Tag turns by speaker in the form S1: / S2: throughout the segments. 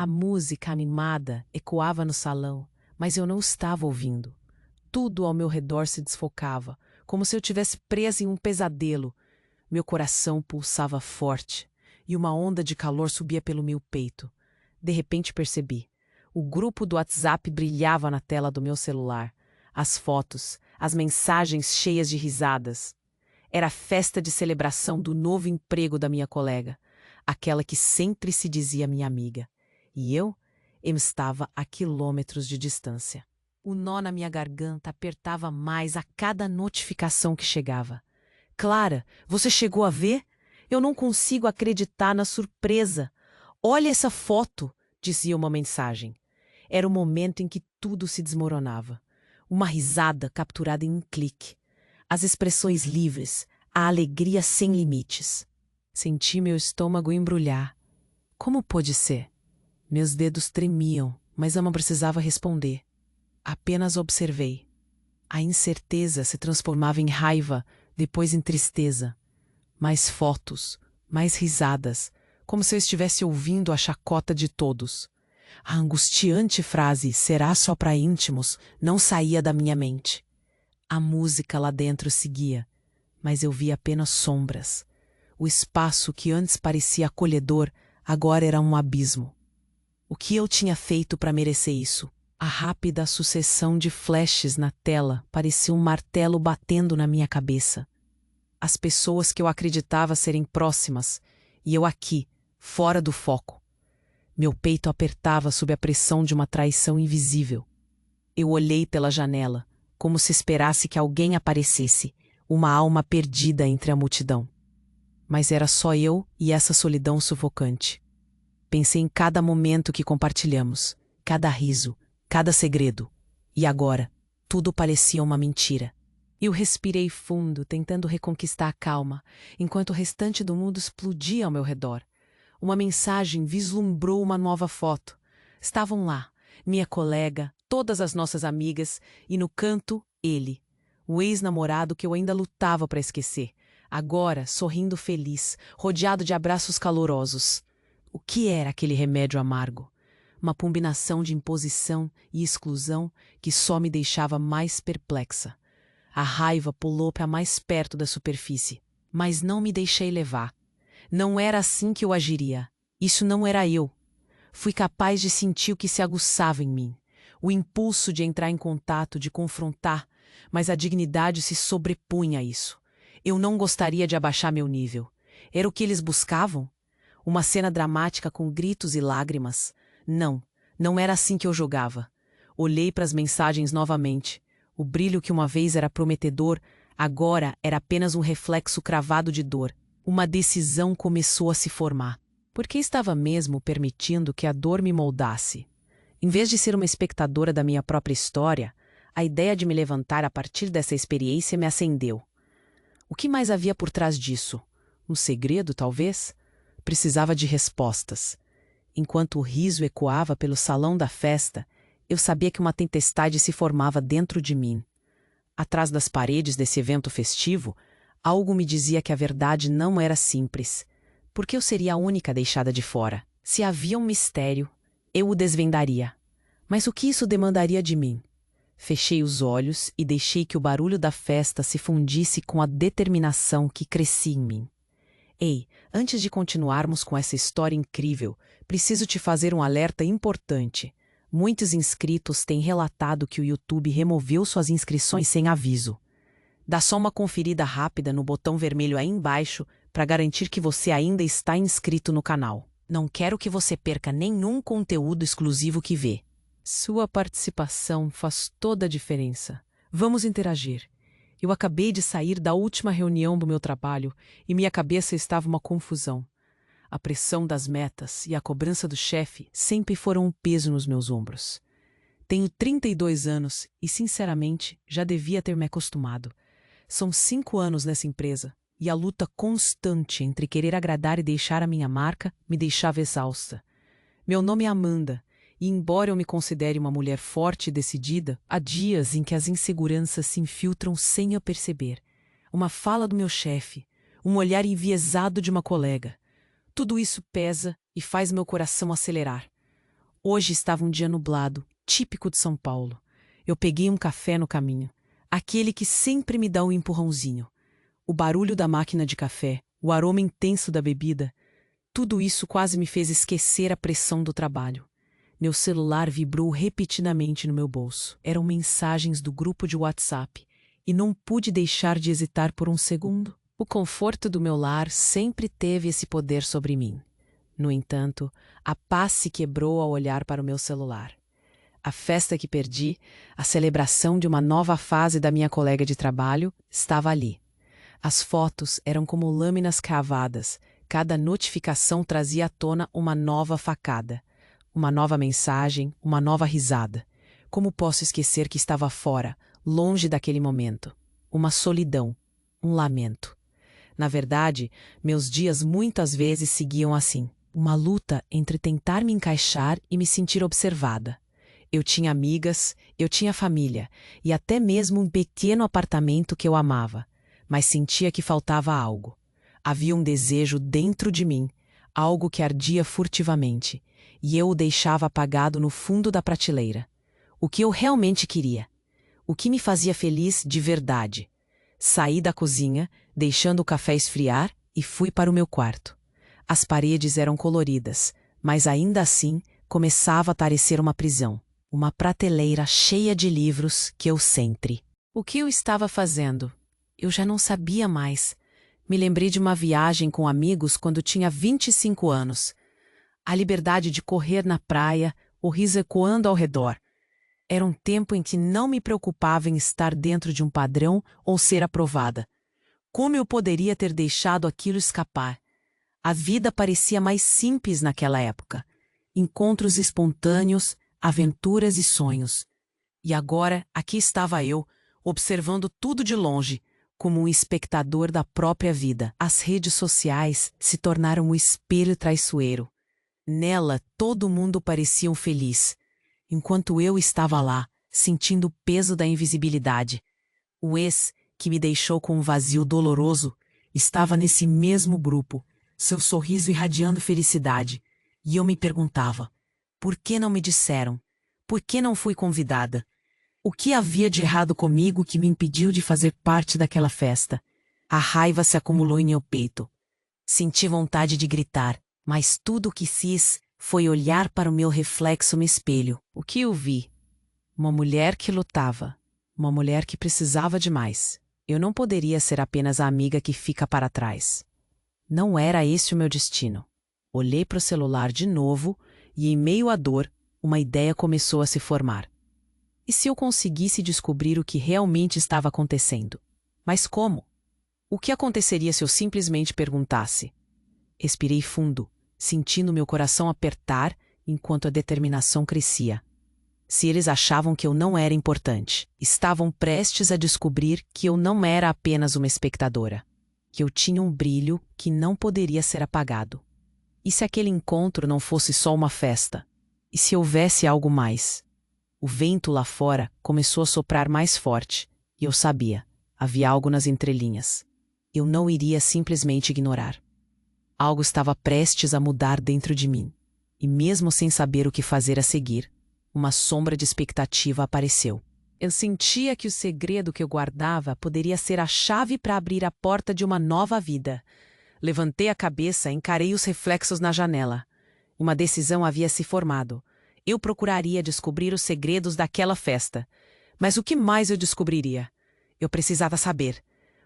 S1: A música animada ecoava no salão, mas eu não estava ouvindo. Tudo ao meu redor se desfocava, como se eu tivesse presa em um pesadelo. Meu coração pulsava forte e uma onda de calor subia pelo meu peito. De repente percebi. O grupo do WhatsApp brilhava na tela do meu celular. As fotos, as mensagens cheias de risadas. Era a festa de celebração do novo emprego da minha colega, aquela que sempre se dizia minha amiga. E eu estava a quilômetros de distância. O nó na minha garganta apertava mais a cada notificação que chegava. Clara, você chegou a ver? Eu não consigo acreditar na surpresa. Olha essa foto, dizia uma mensagem. Era o momento em que tudo se desmoronava. Uma risada capturada em um clique. As expressões livres, a alegria sem limites. Senti meu estômago embrulhar. Como pôde ser? Meus dedos tremiam, mas eu não precisava responder. Apenas observei. A incerteza se transformava em raiva, depois em tristeza. Mais fotos, mais risadas, como se eu estivesse ouvindo a chacota de todos. A angustiante frase "será só para íntimos" não saía da minha mente. A música lá dentro seguia, mas eu via apenas sombras. O espaço que antes parecia acolhedor, agora era um abismo. O que eu tinha feito para merecer isso? A rápida sucessão de flashes na tela parecia um martelo batendo na minha cabeça. As pessoas que eu acreditava serem próximas, e eu aqui, fora do foco. Meu peito apertava sob a pressão de uma traição invisível. Eu olhei pela janela, como se esperasse que alguém aparecesse, uma alma perdida entre a multidão. Mas era só eu e essa solidão sufocante. Pensei em cada momento que compartilhamos, cada riso, cada segredo. E agora, tudo parecia uma mentira. Eu respirei fundo, tentando reconquistar a calma, enquanto o restante do mundo explodia ao meu redor. Uma mensagem vislumbrou uma nova foto. Estavam lá, minha colega, todas as nossas amigas, e no canto, ele, o ex-namorado que eu ainda lutava para esquecer, agora sorrindo feliz, rodeado de abraços calorosos. O que era aquele remédio amargo? Uma combinação de imposição e exclusão que só me deixava mais perplexa. A raiva pulou para mais perto da superfície, mas não me deixei levar. Não era assim que eu agiria. Isso não era eu. Fui capaz de sentir o que se aguçava em mim. O impulso de entrar em contato, de confrontar, mas a dignidade se sobrepunha a isso. Eu não gostaria de abaixar meu nível. Era o que eles buscavam? Uma cena dramática com gritos e lágrimas? Não, não era assim que eu jogava. Olhei para as mensagens novamente. O brilho que uma vez era prometedor, agora era apenas um reflexo cravado de dor. Uma decisão começou a se formar. Por que estava mesmo permitindo que a dor me moldasse? Em vez de ser uma espectadora da minha própria história, a ideia de me levantar a partir dessa experiência me acendeu. O que mais havia por trás disso? Um segredo, talvez? Precisava de respostas. Enquanto o riso ecoava pelo salão da festa, eu sabia que uma tempestade se formava dentro de mim. Atrás das paredes desse evento festivo, algo me dizia que a verdade não era simples. Porque eu seria a única deixada de fora. Se havia um mistério, eu o desvendaria. Mas o que isso demandaria de mim? Fechei os olhos e deixei que o barulho da festa se fundisse com a determinação que crescia em mim. Ei, antes de continuarmos com essa história incrível, preciso te fazer um alerta importante. Muitos inscritos têm relatado que o YouTube removeu suas inscrições sem aviso. Dá só uma conferida rápida no botão vermelho aí embaixo para garantir que você ainda está inscrito no canal. Não quero que você perca nenhum conteúdo exclusivo que vê. Sua participação faz toda a diferença. Vamos interagir. Eu acabei de sair da última reunião do meu trabalho e minha cabeça estava uma confusão. A pressão das metas e a cobrança do chefe sempre foram um peso nos meus ombros. Tenho 32 anos e, sinceramente, já devia ter me acostumado. São 5 anos nessa empresa e a luta constante entre querer agradar e deixar a minha marca me deixava exausta. Meu nome é Amanda e, embora eu me considere uma mulher forte e decidida, há dias em que as inseguranças se infiltram sem eu perceber. Uma fala do meu chefe, um olhar enviesado de uma colega. Tudo isso pesa e faz meu coração acelerar. Hoje estava um dia nublado, típico de São Paulo. Eu peguei um café no caminho, aquele que sempre me dá um empurrãozinho. O barulho da máquina de café, o aroma intenso da bebida, tudo isso quase me fez esquecer a pressão do trabalho. Meu celular vibrou repetidamente no meu bolso. Eram mensagens do grupo de WhatsApp e não pude deixar de hesitar por um segundo. O conforto do meu lar sempre teve esse poder sobre mim. No entanto, a paz se quebrou ao olhar para o meu celular. A festa que perdi, a celebração de uma nova fase da minha colega de trabalho, estava ali. As fotos eram como lâminas cravadas. Cada notificação trazia à tona uma nova facada. Uma nova mensagem, uma nova risada. Como posso esquecer que estava fora, longe daquele momento? Uma solidão, um lamento. Na verdade, meus dias muitas vezes seguiam assim. Uma luta entre tentar me encaixar e me sentir observada. Eu tinha amigas, eu tinha família e até mesmo um pequeno apartamento que eu amava, mas sentia que faltava algo. Havia um desejo dentro de mim, algo que ardia furtivamente, e eu o deixava apagado no fundo da prateleira. O que eu realmente queria? O que me fazia feliz de verdade? Saí da cozinha, deixando o café esfriar, e fui para o meu quarto. As paredes eram coloridas, mas ainda assim começava a parecer uma prisão. Uma prateleira cheia de livros que eu sempre. O que eu estava fazendo? Eu já não sabia mais. Me lembrei de uma viagem com amigos quando tinha 25 anos. A liberdade de correr na praia, o riso ecoando ao redor. Era um tempo em que não me preocupava em estar dentro de um padrão ou ser aprovada. Como eu poderia ter deixado aquilo escapar? A vida parecia mais simples naquela época. Encontros espontâneos, aventuras e sonhos. E agora, aqui estava eu, observando tudo de longe, como um espectador da própria vida. As redes sociais se tornaram um espelho traiçoeiro. Nela, todo mundo parecia feliz, enquanto eu estava lá, sentindo o peso da invisibilidade. O ex, que me deixou com um vazio doloroso, estava nesse mesmo grupo, seu sorriso irradiando felicidade. E eu me perguntava, por que não me disseram? Por que não fui convidada? O que havia de errado comigo que me impediu de fazer parte daquela festa? A raiva se acumulou em meu peito. Senti vontade de gritar, mas tudo o que fiz foi olhar para o meu reflexo no espelho. O que eu vi? Uma mulher que lutava. Uma mulher que precisava de mais. Eu não poderia ser apenas a amiga que fica para trás. Não era esse o meu destino. Olhei para o celular de novo e, em meio à dor, uma ideia começou a se formar. E se eu conseguisse descobrir o que realmente estava acontecendo? Mas como? O que aconteceria se eu simplesmente perguntasse? Expirei fundo, sentindo meu coração apertar enquanto a determinação crescia. Se eles achavam que eu não era importante, estavam prestes a descobrir que eu não era apenas uma espectadora, que eu tinha um brilho que não poderia ser apagado. E se aquele encontro não fosse só uma festa? E se houvesse algo mais? O vento lá fora começou a soprar mais forte, e eu sabia, havia algo nas entrelinhas. Eu não iria simplesmente ignorar. Algo estava prestes a mudar dentro de mim, e mesmo sem saber o que fazer a seguir, uma sombra de expectativa apareceu. Eu sentia que o segredo que eu guardava poderia ser a chave para abrir a porta de uma nova vida. Levantei a cabeça e encarei os reflexos na janela. Uma decisão havia se formado. Eu procuraria descobrir os segredos daquela festa. Mas o que mais eu descobriria? Eu precisava saber.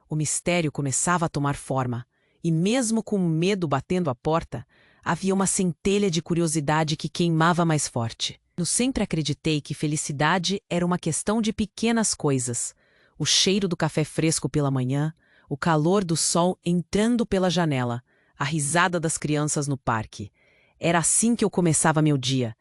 S1: O mistério começava a tomar forma, e mesmo com o medo batendo à porta, havia uma centelha de curiosidade que queimava mais forte. Eu sempre acreditei que felicidade era uma questão de pequenas coisas. O cheiro do café fresco pela manhã, o calor do sol entrando pela janela, a risada das crianças no parque. Era assim que eu começava meu dia,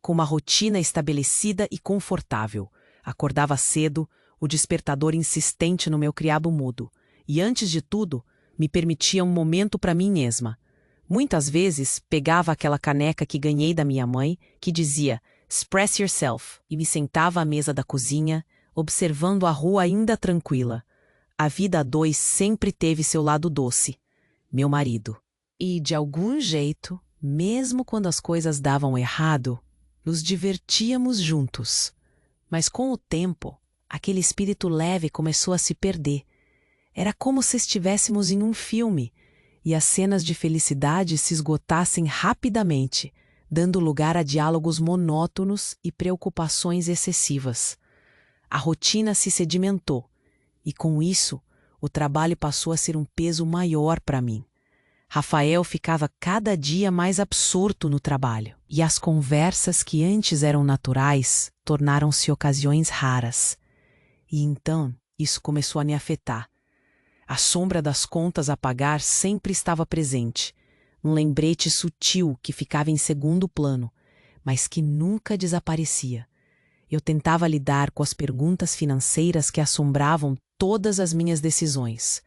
S1: com uma rotina estabelecida e confortável. Acordava cedo, o despertador insistente no meu criado mudo, e antes de tudo, me permitia um momento para mim mesma. Muitas vezes, pegava aquela caneca que ganhei da minha mãe, que dizia "Express yourself", e me sentava à mesa da cozinha, observando a rua ainda tranquila. A vida a dois sempre teve seu lado doce, meu marido. E, de algum jeito, mesmo quando as coisas davam errado, Nos divertíamos juntos. Mas com o tempo, aquele espírito leve começou a se perder. Era como se estivéssemos em um filme, e as cenas de felicidade se esgotassem rapidamente, dando lugar a diálogos monótonos e preocupações excessivas. A rotina se sedimentou, e com isso, o trabalho passou a ser um peso maior para mim. Rafael ficava cada dia mais absorto no trabalho, e as conversas que antes eram naturais tornaram-se ocasiões raras. E então, isso começou a me afetar. A sombra das contas a pagar sempre estava presente, um lembrete sutil que ficava em segundo plano, mas que nunca desaparecia. Eu tentava lidar com as perguntas financeiras que assombravam todas as minhas decisões.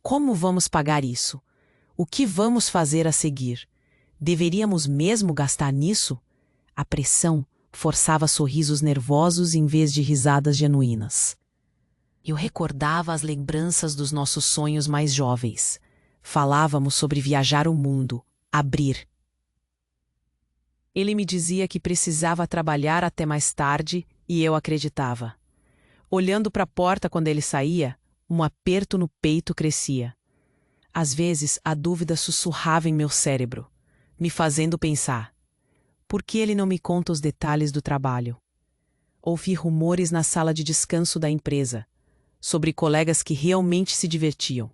S1: Como vamos pagar isso? O que vamos fazer a seguir? Deveríamos mesmo gastar nisso? A pressão forçava sorrisos nervosos em vez de risadas genuínas. Eu recordava as lembranças dos nossos sonhos mais jovens. Falávamos sobre viajar o mundo, abrir. Ele me dizia que precisava trabalhar até mais tarde e eu acreditava. Olhando para a porta quando ele saía, um aperto no peito crescia. Às vezes, a dúvida sussurrava em meu cérebro, me fazendo pensar: por que ele não me conta os detalhes do trabalho? Ouvi rumores na sala de descanso da empresa, sobre colegas que realmente se divertiam.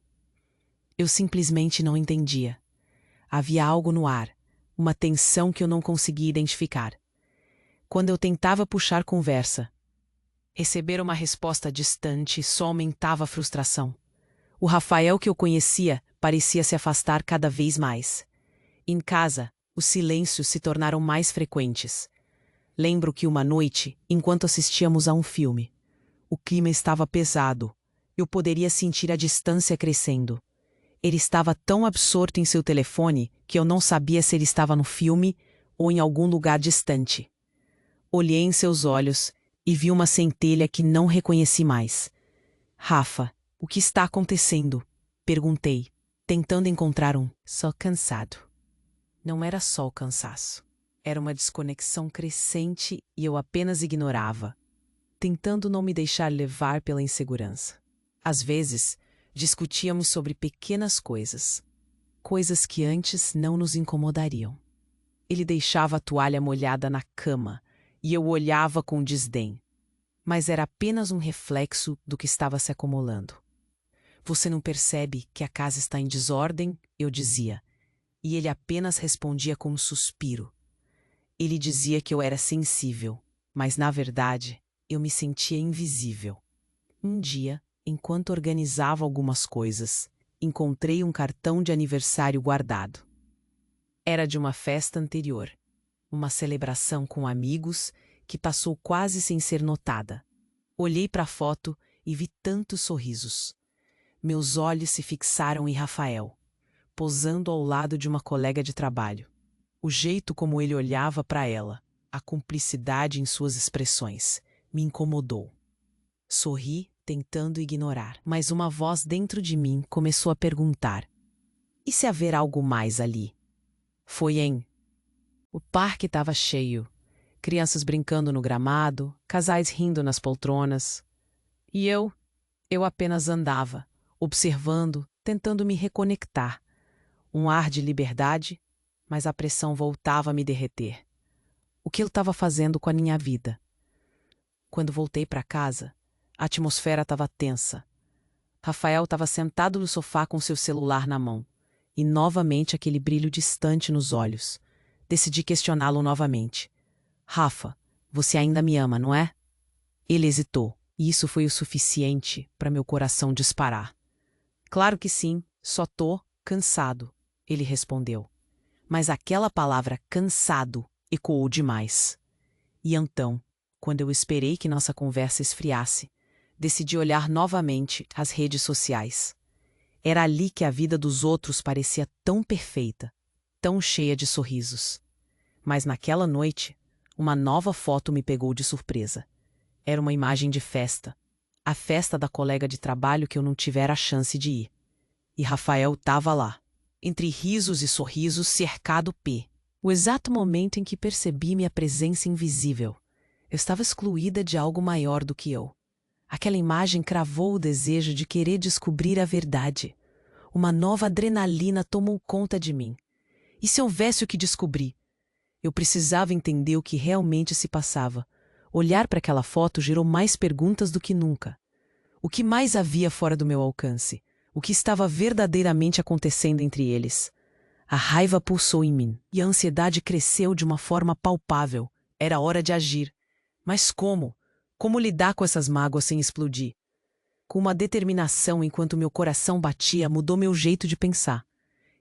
S1: Eu simplesmente não entendia. Havia algo no ar, uma tensão que eu não conseguia identificar. Quando eu tentava puxar conversa, receber uma resposta distante só aumentava a frustração. O Rafael que eu conhecia parecia se afastar cada vez mais. Em casa, os silêncios se tornaram mais frequentes. Lembro que uma noite, enquanto assistíamos a um filme, o clima estava pesado. Eu poderia sentir a distância crescendo. Ele estava tão absorto em seu telefone que eu não sabia se ele estava no filme ou em algum lugar distante. Olhei em seus olhos e vi uma centelha que não reconheci mais. Rafa, o que está acontecendo? Perguntei, tentando encontrar só cansado. Não era só o cansaço. Era uma desconexão crescente e eu apenas ignorava, tentando não me deixar levar pela insegurança. Às vezes, discutíamos sobre pequenas coisas, coisas que antes não nos incomodariam. Ele deixava a toalha molhada na cama e eu olhava com desdém, mas era apenas um reflexo do que estava se acumulando. Você não percebe que a casa está em desordem? Eu dizia, e ele apenas respondia com um suspiro. Ele dizia que eu era sensível, mas na verdade eu me sentia invisível. Um dia, enquanto organizava algumas coisas, encontrei um cartão de aniversário guardado. Era de uma festa anterior, uma celebração com amigos que passou quase sem ser notada. Olhei para a foto e vi tantos sorrisos. Meus olhos se fixaram em Rafael, posando ao lado de uma colega de trabalho. O jeito como ele olhava para ela, a cumplicidade em suas expressões, me incomodou. Sorri, tentando ignorar, mas uma voz dentro de mim começou a perguntar: e se haver algo mais ali? O parque estava cheio, crianças brincando no gramado, casais rindo nas poltronas. E eu apenas andava, observando, tentando me reconectar. Um ar de liberdade, mas a pressão voltava a me derreter. O que eu estava fazendo com a minha vida? Quando voltei para casa, a atmosfera estava tensa. Rafael estava sentado no sofá com seu celular na mão, e novamente aquele brilho distante nos olhos. Decidi questioná-lo novamente. Rafa, você ainda me ama, não é? Ele hesitou, e isso foi o suficiente para meu coração disparar. Claro que sim, só tô cansado, ele respondeu. Mas aquela palavra cansado ecoou demais. E então, quando eu esperei que nossa conversa esfriasse, decidi olhar novamente as redes sociais. Era ali que a vida dos outros parecia tão perfeita, tão cheia de sorrisos. Mas naquela noite, uma nova foto me pegou de surpresa. Era uma imagem de festa. A festa da colega de trabalho que eu não tivera a chance de ir. E Rafael estava lá, entre risos e sorrisos, cercado O exato momento em que percebi minha presença invisível. Eu estava excluída de algo maior do que eu. Aquela imagem cravou o desejo de querer descobrir a verdade. Uma nova adrenalina tomou conta de mim. E se houvesse o que descobrir? Eu precisava entender o que realmente se passava. Olhar para aquela foto gerou mais perguntas do que nunca. O que mais havia fora do meu alcance? O que estava verdadeiramente acontecendo entre eles? A raiva pulsou em mim, e a ansiedade cresceu de uma forma palpável. Era hora de agir. Mas como? Como lidar com essas mágoas sem explodir? Com uma determinação enquanto meu coração batia, mudou meu jeito de pensar.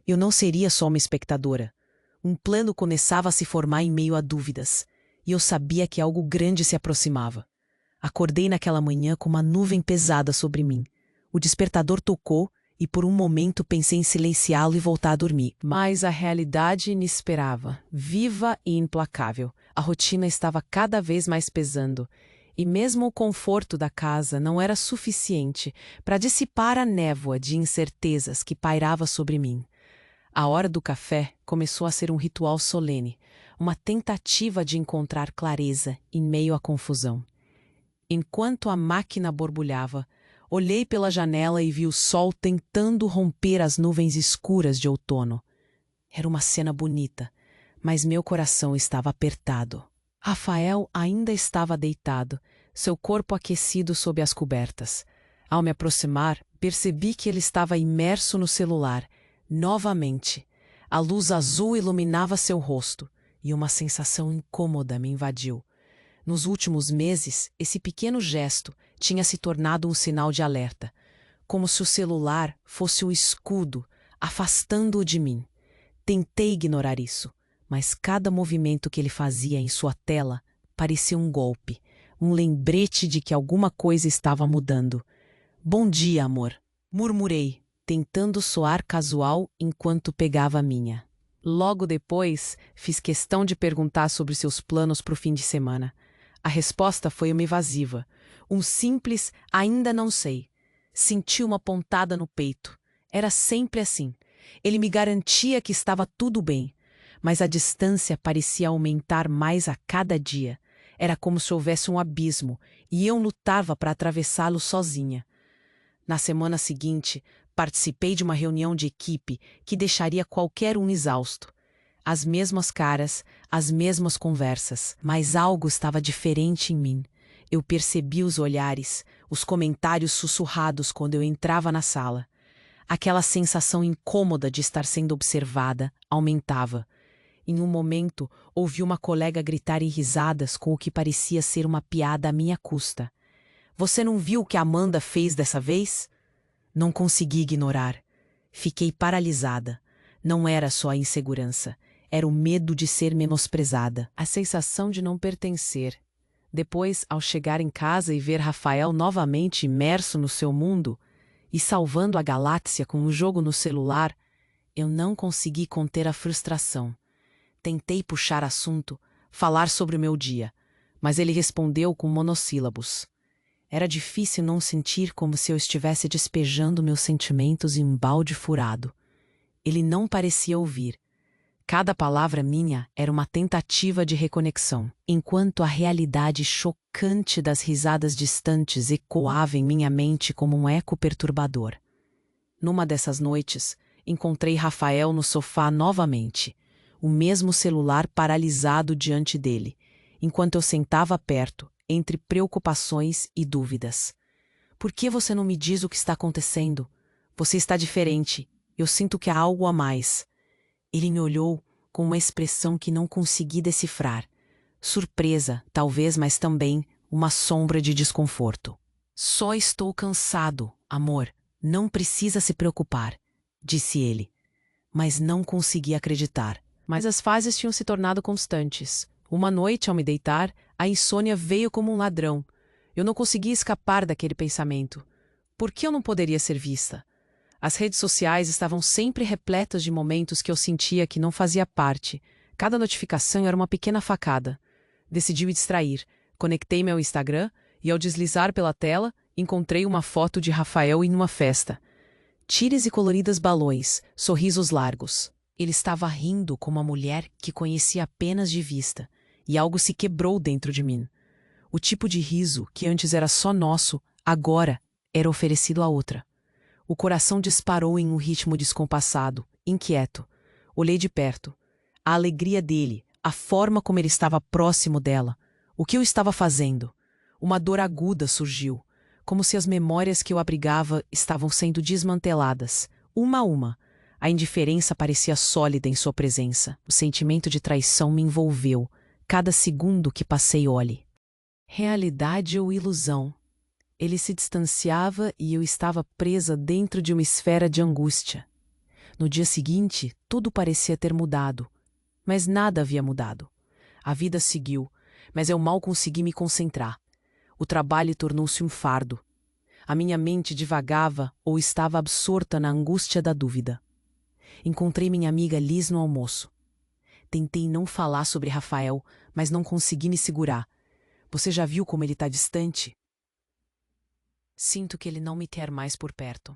S1: Eu não seria só uma espectadora. Um plano começava a se formar em meio a dúvidas, e eu sabia que algo grande se aproximava. Acordei naquela manhã com uma nuvem pesada sobre mim. O despertador tocou, e por um momento pensei em silenciá-lo e voltar a dormir. Mas a realidade me esperava, viva e implacável. A rotina estava cada vez mais pesando, e mesmo o conforto da casa não era suficiente para dissipar a névoa de incertezas que pairava sobre mim. A hora do café começou a ser um ritual solene, uma tentativa de encontrar clareza em meio à confusão. Enquanto a máquina borbulhava, olhei pela janela e vi o sol tentando romper as nuvens escuras de outono. Era uma cena bonita, mas meu coração estava apertado. Rafael ainda estava deitado, seu corpo aquecido sob as cobertas. Ao me aproximar, percebi que ele estava imerso no celular. Novamente, a luz azul iluminava seu rosto, e uma sensação incômoda me invadiu. Nos últimos meses, esse pequeno gesto tinha se tornado um sinal de alerta, como se o celular fosse o escudo, afastando-o de mim. Tentei ignorar isso, mas cada movimento que ele fazia em sua tela parecia um golpe, um lembrete de que alguma coisa estava mudando. "Bom dia, amor", murmurei, tentando soar casual enquanto pegava a minha. Logo depois, fiz questão de perguntar sobre seus planos para o fim de semana. A resposta foi uma evasiva. Um simples "ainda não sei". Senti uma pontada no peito. Era sempre assim. Ele me garantia que estava tudo bem, mas a distância parecia aumentar mais a cada dia. Era como se houvesse um abismo, e eu lutava para atravessá-lo sozinha. Na semana seguinte, participei de uma reunião de equipe que deixaria qualquer um exausto. As mesmas caras, as mesmas conversas, mas algo estava diferente em mim. Eu percebi os olhares, os comentários sussurrados quando eu entrava na sala. Aquela sensação incômoda de estar sendo observada aumentava. Em um momento, ouvi uma colega gritar em risadas com o que parecia ser uma piada à minha custa. "Você não viu o que a Amanda fez dessa vez?" Não consegui ignorar. Fiquei paralisada. Não era só a insegurança. Era o medo de ser menosprezada, a sensação de não pertencer. Depois, ao chegar em casa e ver Rafael novamente imerso no seu mundo e salvando a galáxia com um jogo no celular, eu não consegui conter a frustração. Tentei puxar assunto, falar sobre o meu dia, mas ele respondeu com monossílabos. Era difícil não sentir como se eu estivesse despejando meus sentimentos em um balde furado. Ele não parecia ouvir. Cada palavra minha era uma tentativa de reconexão, enquanto a realidade chocante das risadas distantes ecoava em minha mente como um eco perturbador. Numa dessas noites, encontrei Rafael no sofá novamente, o mesmo celular paralisado diante dele, enquanto eu sentava perto, entre preocupações e dúvidas. "Por que você não me diz o que está acontecendo? Você está diferente. Eu sinto que há algo a mais." Ele me olhou com uma expressão que não consegui decifrar. Surpresa, talvez, mas também uma sombra de desconforto. "Só estou cansado, amor. Não precisa se preocupar", disse ele. Mas não consegui acreditar. Mas as fases tinham se tornado constantes. Uma noite, ao me deitar, a insônia veio como um ladrão. Eu não conseguia escapar daquele pensamento. Por que eu não poderia ser vista? As redes sociais estavam sempre repletas de momentos que eu sentia que não fazia parte. Cada notificação era uma pequena facada. Decidi me distrair. Conectei-me ao Instagram e, ao deslizar pela tela, encontrei uma foto de Rafael em uma festa. Tires e coloridas balões, sorrisos largos. Ele estava rindo como uma mulher que conhecia apenas de vista, e algo se quebrou dentro de mim. O tipo de riso que antes era só nosso, agora era oferecido a outra. O coração disparou em um ritmo descompassado, inquieto. Olhei de perto. A alegria dele, a forma como ele estava próximo dela. O que eu estava fazendo? Uma dor aguda surgiu, como se as memórias que eu abrigava estavam sendo desmanteladas, uma a uma. A indiferença parecia sólida em sua presença. O sentimento de traição me envolveu, cada segundo que passei olhe. Realidade ou ilusão? Ele se distanciava e eu estava presa dentro de uma esfera de angústia. No dia seguinte, tudo parecia ter mudado, mas nada havia mudado. A vida seguiu, mas eu mal consegui me concentrar. O trabalho tornou-se um fardo. A minha mente divagava ou estava absorta na angústia da dúvida. Encontrei minha amiga Liz no almoço. Tentei não falar sobre Rafael, mas não consegui me segurar. Você já viu como ele está distante? Sinto que ele não me quer mais por perto.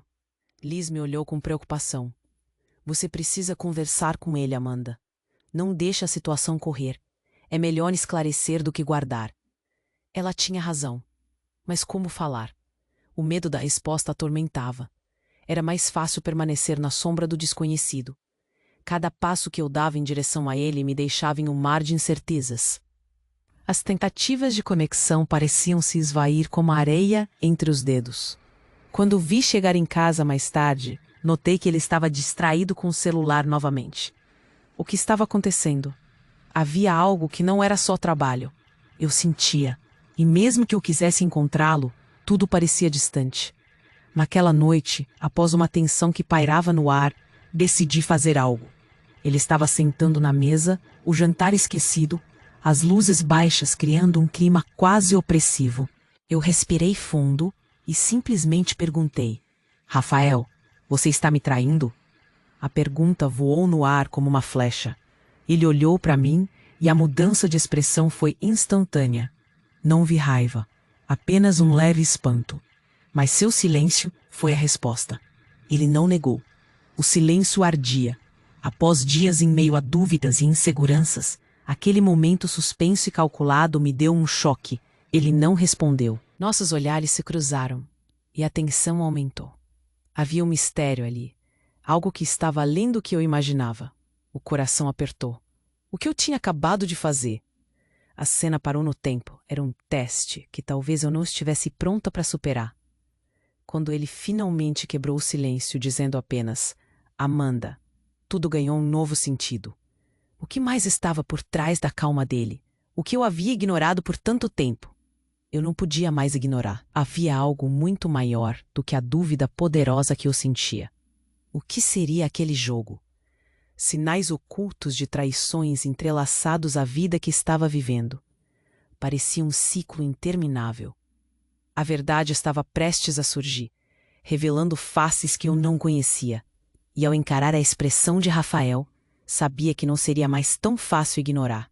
S1: Liz me olhou com preocupação. Você precisa conversar com ele, Amanda. Não deixe a situação correr. É melhor esclarecer do que guardar. Ela tinha razão. Mas como falar? O medo da resposta atormentava. Era mais fácil permanecer na sombra do desconhecido. Cada passo que eu dava em direção a ele me deixava em um mar de incertezas. As tentativas de conexão pareciam se esvair como a areia entre os dedos. Quando o vi chegar em casa mais tarde, notei que ele estava distraído com o celular novamente. O que estava acontecendo? Havia algo que não era só trabalho. Eu sentia, e mesmo que eu quisesse encontrá-lo, tudo parecia distante. Naquela noite, após uma tensão que pairava no ar, decidi fazer algo. Ele estava sentando na mesa, o jantar esquecido, as luzes baixas criando um clima quase opressivo. Eu respirei fundo e simplesmente perguntei: Rafael, você está me traindo? A pergunta voou no ar como uma flecha. Ele olhou para mim e a mudança de expressão foi instantânea. Não vi raiva, apenas um leve espanto. Mas seu silêncio foi a resposta. Ele não negou. O silêncio ardia. Após dias em meio a dúvidas e inseguranças, aquele momento suspenso e calculado me deu um choque. Ele não respondeu. Nossos olhares se cruzaram e a tensão aumentou. Havia um mistério ali, algo que estava além do que eu imaginava. O coração apertou. O que eu tinha acabado de fazer? A cena parou no tempo. Era um teste que talvez eu não estivesse pronta para superar. Quando ele finalmente quebrou o silêncio, dizendo apenas: Amanda, tudo ganhou um novo sentido. O que mais estava por trás da calma dele? O que eu havia ignorado por tanto tempo? Eu não podia mais ignorar. Havia algo muito maior do que a dúvida poderosa que eu sentia. O que seria aquele jogo? Sinais ocultos de traições entrelaçados à vida que estava vivendo. Parecia um ciclo interminável. A verdade estava prestes a surgir, revelando faces que eu não conhecia. E ao encarar a expressão de Rafael, sabia que não seria mais tão fácil ignorar.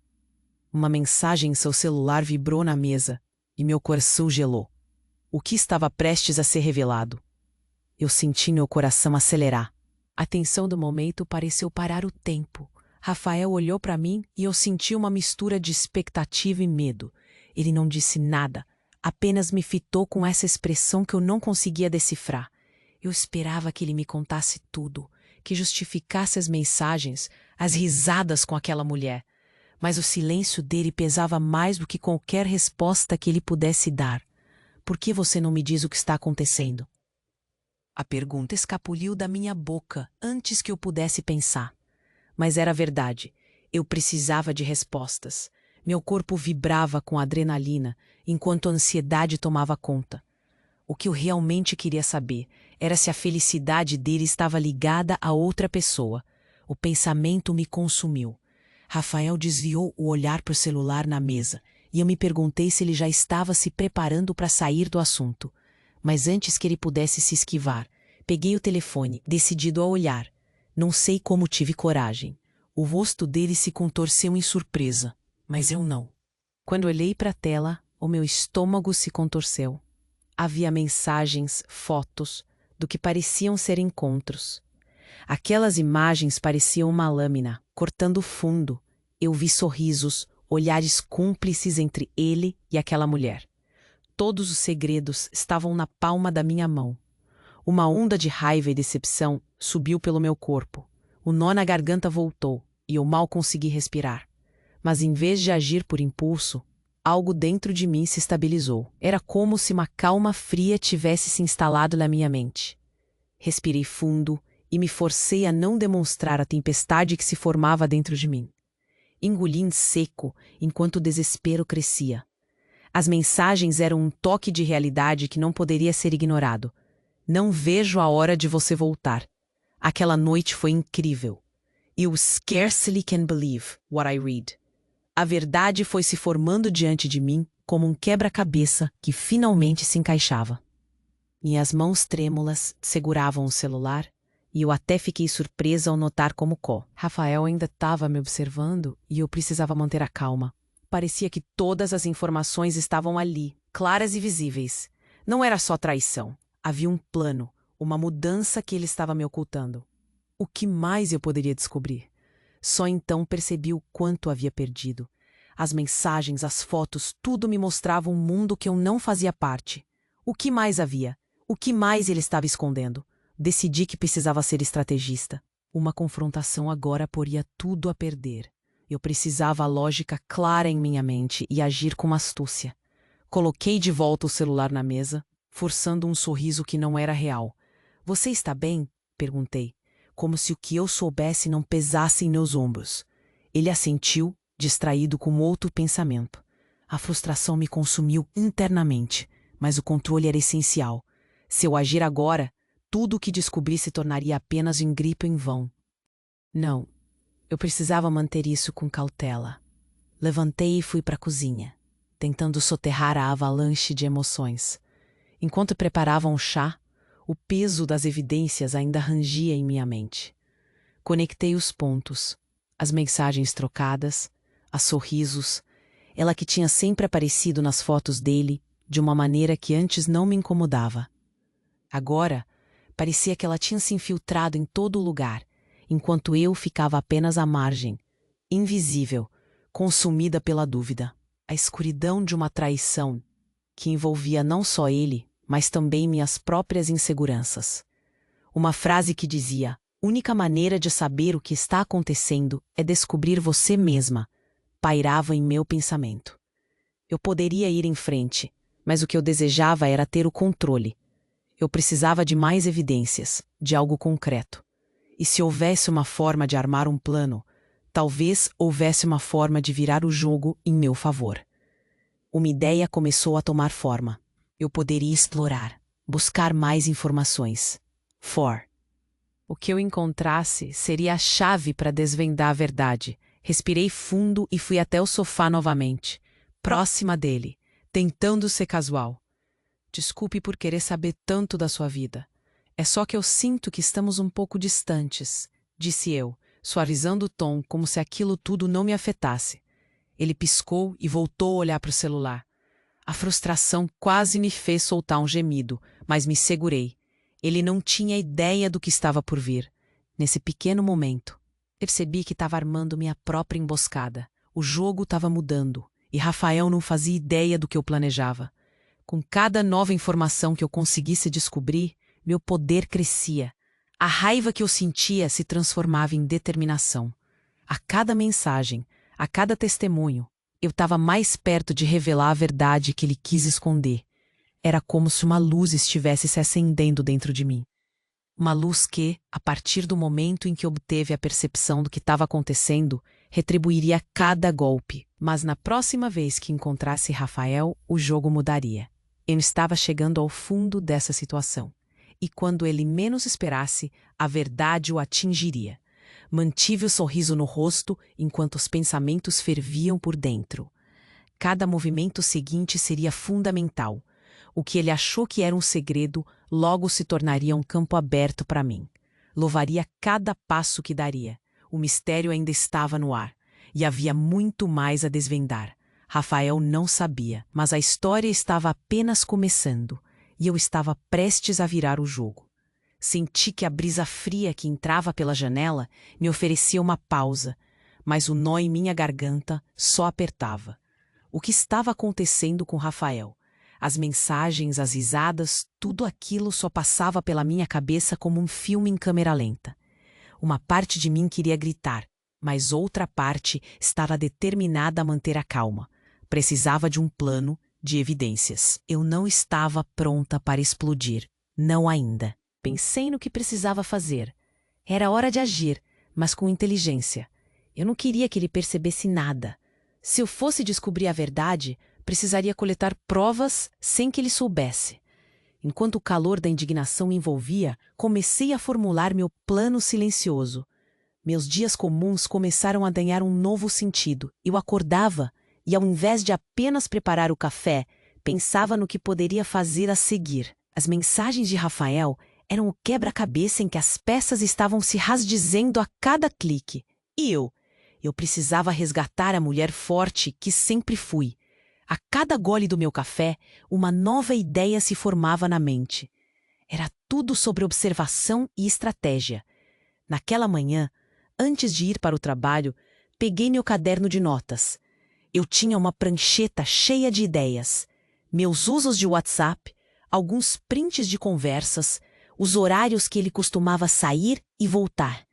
S1: Uma mensagem em seu celular vibrou na mesa e meu coração gelou. O que estava prestes a ser revelado? Eu senti meu coração acelerar. A tensão do momento pareceu parar o tempo. Rafael olhou para mim e eu senti uma mistura de expectativa e medo. Ele não disse nada, apenas me fitou com essa expressão que eu não conseguia decifrar. Eu esperava que ele me contasse tudo, que justificasse as mensagens, as risadas com aquela mulher. Mas o silêncio dele pesava mais do que qualquer resposta que ele pudesse dar. Por que você não me diz o que está acontecendo? A pergunta escapuliu da minha boca antes que eu pudesse pensar. Mas era verdade. Eu precisava de respostas. Meu corpo vibrava com adrenalina, enquanto a ansiedade tomava conta. O que eu realmente queria saber era se a felicidade dele estava ligada a outra pessoa. O pensamento me consumiu. Rafael desviou o olhar para o celular na mesa, e eu me perguntei se ele já estava se preparando para sair do assunto. Mas antes que ele pudesse se esquivar, peguei o telefone, decidido a olhar. Não sei como tive coragem. O rosto dele se contorceu em surpresa, mas eu não. Quando olhei para a tela, o meu estômago se contorceu. Havia mensagens, fotos, do que pareciam ser encontros. Aquelas imagens pareciam uma lâmina, cortando fundo. Eu vi sorrisos, olhares cúmplices entre ele e aquela mulher. Todos os segredos estavam na palma da minha mão. Uma onda de raiva e decepção subiu pelo meu corpo. O nó na garganta voltou e eu mal consegui respirar. Mas em vez de agir por impulso, algo dentro de mim se estabilizou. Era como se uma calma fria tivesse se instalado na minha mente. Respirei fundo e me forcei a não demonstrar a tempestade que se formava dentro de mim. Engoli em seco enquanto o desespero crescia. As mensagens eram um toque de realidade que não poderia ser ignorado. Não vejo a hora de você voltar. Aquela noite foi incrível. You scarcely can believe what I read. A verdade foi se formando diante de mim como um quebra-cabeça que finalmente se encaixava. Minhas mãos trêmulas seguravam o celular e eu até fiquei surpresa ao notar como Rafael ainda estava me observando e eu precisava manter a calma. Parecia que todas as informações estavam ali, claras e visíveis. Não era só traição. Havia um plano, uma mudança que ele estava me ocultando. O que mais eu poderia descobrir? Só então percebi o quanto havia perdido. As mensagens, as fotos, tudo me mostrava um mundo que eu não fazia parte. O que mais havia? O que mais ele estava escondendo? Decidi que precisava ser estrategista. Uma confrontação agora poria tudo a perder. Eu precisava a lógica clara em minha mente e agir com astúcia. Coloquei de volta o celular na mesa, forçando um sorriso que não era real. Você está bem? Perguntei, como se o que eu soubesse não pesasse em meus ombros. Ele assentiu, distraído com outro pensamento. A frustração me consumiu internamente, mas o controle era essencial. Se eu agir agora, tudo o que descobri se tornaria apenas um grito em vão. Não, eu precisava manter isso com cautela. Levantei e fui para a cozinha, tentando soterrar a avalanche de emoções. Enquanto preparavam o chá, o peso das evidências ainda rangia em minha mente. Conectei os pontos, as mensagens trocadas, os sorrisos, ela que tinha sempre aparecido nas fotos dele de uma maneira que antes não me incomodava. Agora, parecia que ela tinha se infiltrado em todo lugar, enquanto eu ficava apenas à margem, invisível, consumida pela dúvida, a escuridão de uma traição que envolvia não só ele, mas também minhas próprias inseguranças. Uma frase que dizia: única maneira de saber o que está acontecendo é descobrir você mesma, pairava em meu pensamento. Eu poderia ir em frente, mas o que eu desejava era ter o controle. Eu precisava de mais evidências, de algo concreto. E se houvesse uma forma de armar um plano, talvez houvesse uma forma de virar o jogo em meu favor. Uma ideia começou a tomar forma. Eu poderia explorar, buscar mais informações. O que eu encontrasse seria a chave para desvendar a verdade. Respirei fundo e fui até o sofá novamente, próxima dele, tentando ser casual. Desculpe por querer saber tanto da sua vida. É só que eu sinto que estamos um pouco distantes, disse eu, suavizando o tom como se aquilo tudo não me afetasse. Ele piscou e voltou a olhar para o celular. A frustração quase me fez soltar um gemido, mas me segurei. Ele não tinha ideia do que estava por vir. Nesse pequeno momento, percebi que estava armando minha própria emboscada. O jogo estava mudando, e Rafael não fazia ideia do que eu planejava. Com cada nova informação que eu conseguisse descobrir, meu poder crescia. A raiva que eu sentia se transformava em determinação. A cada mensagem, a cada testemunho, eu estava mais perto de revelar a verdade que ele quis esconder. Era como se uma luz estivesse se acendendo dentro de mim. Uma luz que, a partir do momento em que obteve a percepção do que estava acontecendo, retribuiria cada golpe. Mas na próxima vez que encontrasse Rafael, o jogo mudaria. Eu estava chegando ao fundo dessa situação. E quando ele menos esperasse, a verdade o atingiria. Mantive o sorriso no rosto enquanto os pensamentos ferviam por dentro. Cada movimento seguinte seria fundamental. O que ele achou que era um segredo, logo se tornaria um campo aberto para mim. Louvaria cada passo que daria. O mistério ainda estava no ar. E havia muito mais a desvendar. Rafael não sabia, mas a história estava apenas começando. E eu estava prestes a virar o jogo. Senti que a brisa fria que entrava pela janela me oferecia uma pausa, mas o nó em minha garganta só apertava. O que estava acontecendo com Rafael? As mensagens, as risadas, tudo aquilo só passava pela minha cabeça como um filme em câmera lenta. Uma parte de mim queria gritar, mas outra parte estava determinada a manter a calma. Precisava de um plano, de evidências. Eu não estava pronta para explodir. Não ainda. Pensei no que precisava fazer. Era hora de agir, mas com inteligência. Eu não queria que ele percebesse nada. Se eu fosse descobrir a verdade, precisaria coletar provas sem que ele soubesse. Enquanto o calor da indignação me envolvia, comecei a formular meu plano silencioso. Meus dias comuns começaram a ganhar um novo sentido. Eu acordava e, ao invés de apenas preparar o café, pensava no que poderia fazer a seguir. As mensagens de Rafael eram o quebra-cabeça em que as peças estavam se rasdizendo a cada clique. E eu precisava resgatar a mulher forte que sempre fui. A cada gole do meu café, uma nova ideia se formava na mente. Era tudo sobre observação e estratégia. Naquela manhã, antes de ir para o trabalho, peguei meu caderno de notas. Eu tinha uma prancheta cheia de ideias. Meus usos de WhatsApp, alguns prints de conversas, os horários que ele costumava sair e voltar.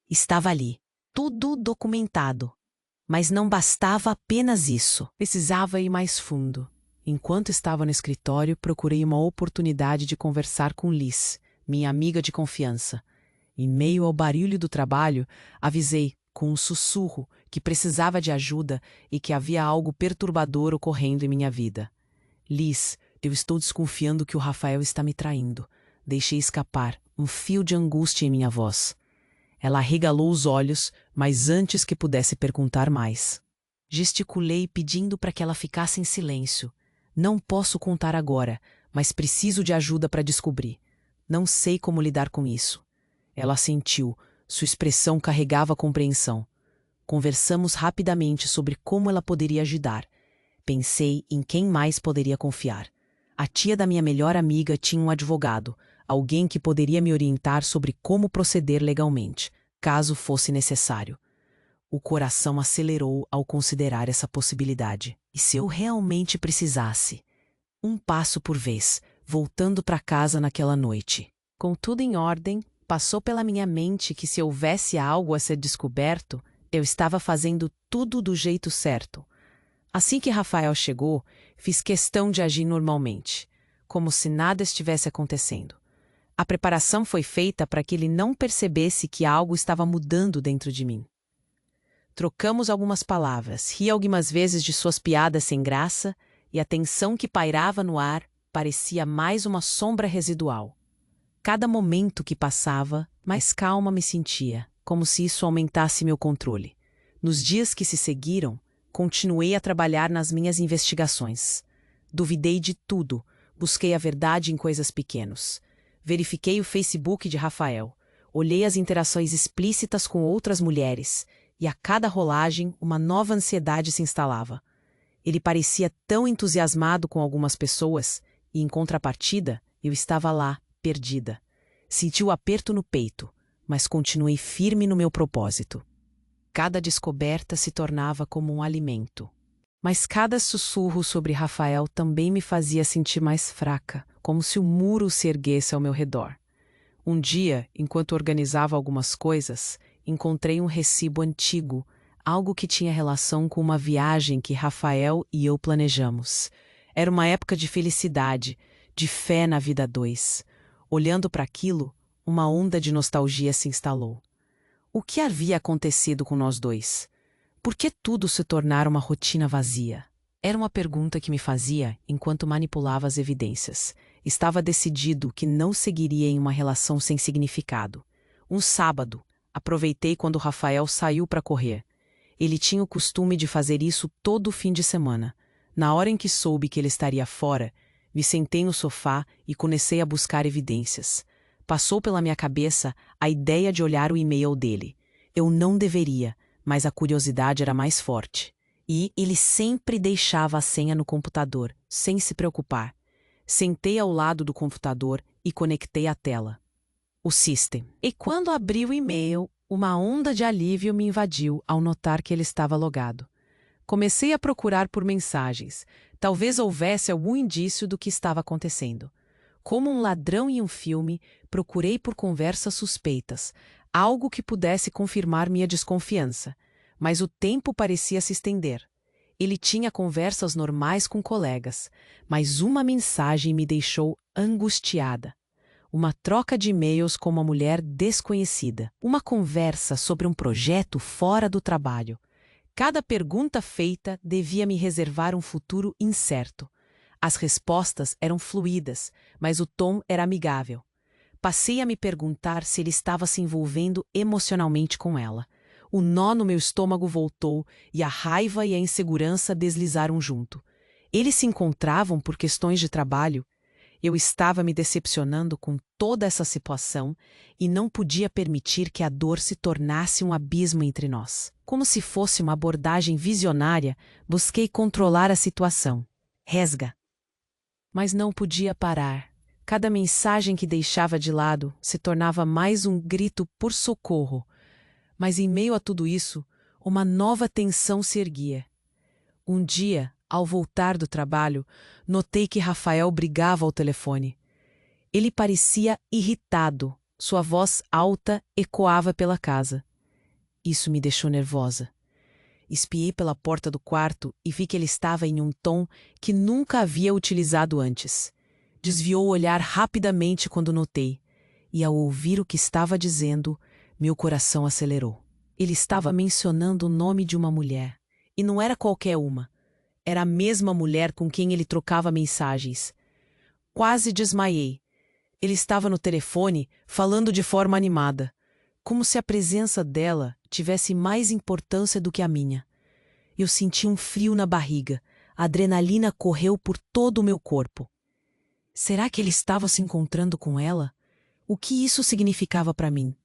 S1: Estava ali, tudo documentado. Mas não bastava apenas isso. Precisava ir mais fundo. Enquanto estava no escritório, procurei uma oportunidade de conversar com Liz, minha amiga de confiança. Em meio ao barulho do trabalho, avisei, com um sussurro, que precisava de ajuda e que havia algo perturbador ocorrendo em minha vida. Liz, eu estou desconfiando que o Rafael está me traindo. Deixei escapar um fio de angústia em minha voz. Ela arregalou os olhos, mas antes que pudesse perguntar mais. Gesticulei pedindo para que ela ficasse em silêncio. Não posso contar agora, mas preciso de ajuda para descobrir. Não sei como lidar com isso. Ela assentiu, sua expressão carregava compreensão. Conversamos rapidamente sobre como ela poderia ajudar. Pensei em quem mais poderia confiar. A tia da minha melhor amiga tinha um advogado, alguém que poderia me orientar sobre como proceder legalmente, caso fosse necessário. O coração acelerou ao considerar essa possibilidade. E se eu realmente precisasse? Um passo por vez, voltando para casa naquela noite. Com tudo em ordem, passou pela minha mente que se houvesse algo a ser descoberto, eu estava fazendo tudo do jeito certo. Assim que Rafael chegou, fiz questão de agir normalmente, como se nada estivesse acontecendo. A preparação foi feita para que ele não percebesse que algo estava mudando dentro de mim. Trocamos algumas palavras, ri algumas vezes de suas piadas sem graça, e a tensão que pairava no ar parecia mais uma sombra residual. Cada momento que passava, mais calma me sentia, como se isso aumentasse meu controle. Nos dias que se seguiram, continuei a trabalhar nas minhas investigações. Duvidei de tudo, busquei a verdade em coisas pequenas. Verifiquei o Facebook de Rafael, olhei as interações explícitas com outras mulheres, e a cada rolagem uma nova ansiedade se instalava. Ele parecia tão entusiasmado com algumas pessoas, e em contrapartida, eu estava lá, perdida. Senti o aperto no peito, mas continuei firme no meu propósito. Cada descoberta se tornava como um alimento. Mas cada sussurro sobre Rafael também me fazia sentir mais fraca, como se o muro se erguesse ao meu redor. Um dia, enquanto organizava algumas coisas, encontrei um recibo antigo, algo que tinha relação com uma viagem que Rafael e eu planejamos. Era uma época de felicidade, de fé na vida a dois. Olhando para aquilo, uma onda de nostalgia se instalou. O que havia acontecido com nós dois? Por que tudo se tornara uma rotina vazia? Era uma pergunta que me fazia enquanto manipulava as evidências. Estava decidido que não seguiria em uma relação sem significado. Um sábado, aproveitei quando Rafael saiu para correr. Ele tinha o costume de fazer isso todo fim de semana. Na hora em que soube que ele estaria fora, me sentei no sofá e comecei a buscar evidências. Passou pela minha cabeça a ideia de olhar o e-mail dele. Eu não deveria, mas a curiosidade era mais forte. E ele sempre deixava a senha no computador, sem se preocupar. Sentei ao lado do computador e conectei a tela. o System. E quando abri o e-mail, uma onda de alívio me invadiu ao notar que ele estava logado. Comecei a procurar por mensagens. Talvez houvesse algum indício do que estava acontecendo. Como um ladrão em um filme, procurei por conversas suspeitas, algo que pudesse confirmar minha desconfiança. Mas o tempo parecia se estender. Ele tinha conversas normais com colegas, mas uma mensagem me deixou angustiada. Uma troca de e-mails com uma mulher desconhecida. Uma conversa sobre um projeto fora do trabalho. Cada pergunta feita devia me reservar um futuro incerto. As respostas eram fluídas, mas o tom era amigável. Passei a me perguntar se ele estava se envolvendo emocionalmente com ela. O nó no meu estômago voltou e a raiva e a insegurança deslizaram junto. Eles se encontravam por questões de trabalho. Eu estava me decepcionando com toda essa situação e não podia permitir que a dor se tornasse um abismo entre nós. Como se fosse uma abordagem visionária, busquei controlar a situação. Resga. Mas não podia parar. Cada mensagem que deixava de lado se tornava mais um grito por socorro. Mas em meio a tudo isso, uma nova tensão se erguia. Um dia, ao voltar do trabalho, notei que Rafael brigava ao telefone. Ele parecia irritado, sua voz alta ecoava pela casa. Isso me deixou nervosa. Espiei pela porta do quarto e vi que ele estava em um tom que nunca havia utilizado antes. Desviou o olhar rapidamente quando notei, e ao ouvir o que estava dizendo, meu coração acelerou. Ele estava mencionando o nome de uma mulher, e não era qualquer uma. Era a mesma mulher com quem ele trocava mensagens. Quase desmaiei. Ele estava no telefone, falando de forma animada, como se a presença dela tivesse mais importância do que a minha. Eu senti um frio na barriga, a adrenalina correu por todo o meu corpo. Será que ele estava se encontrando com ela? O que isso significava para mim?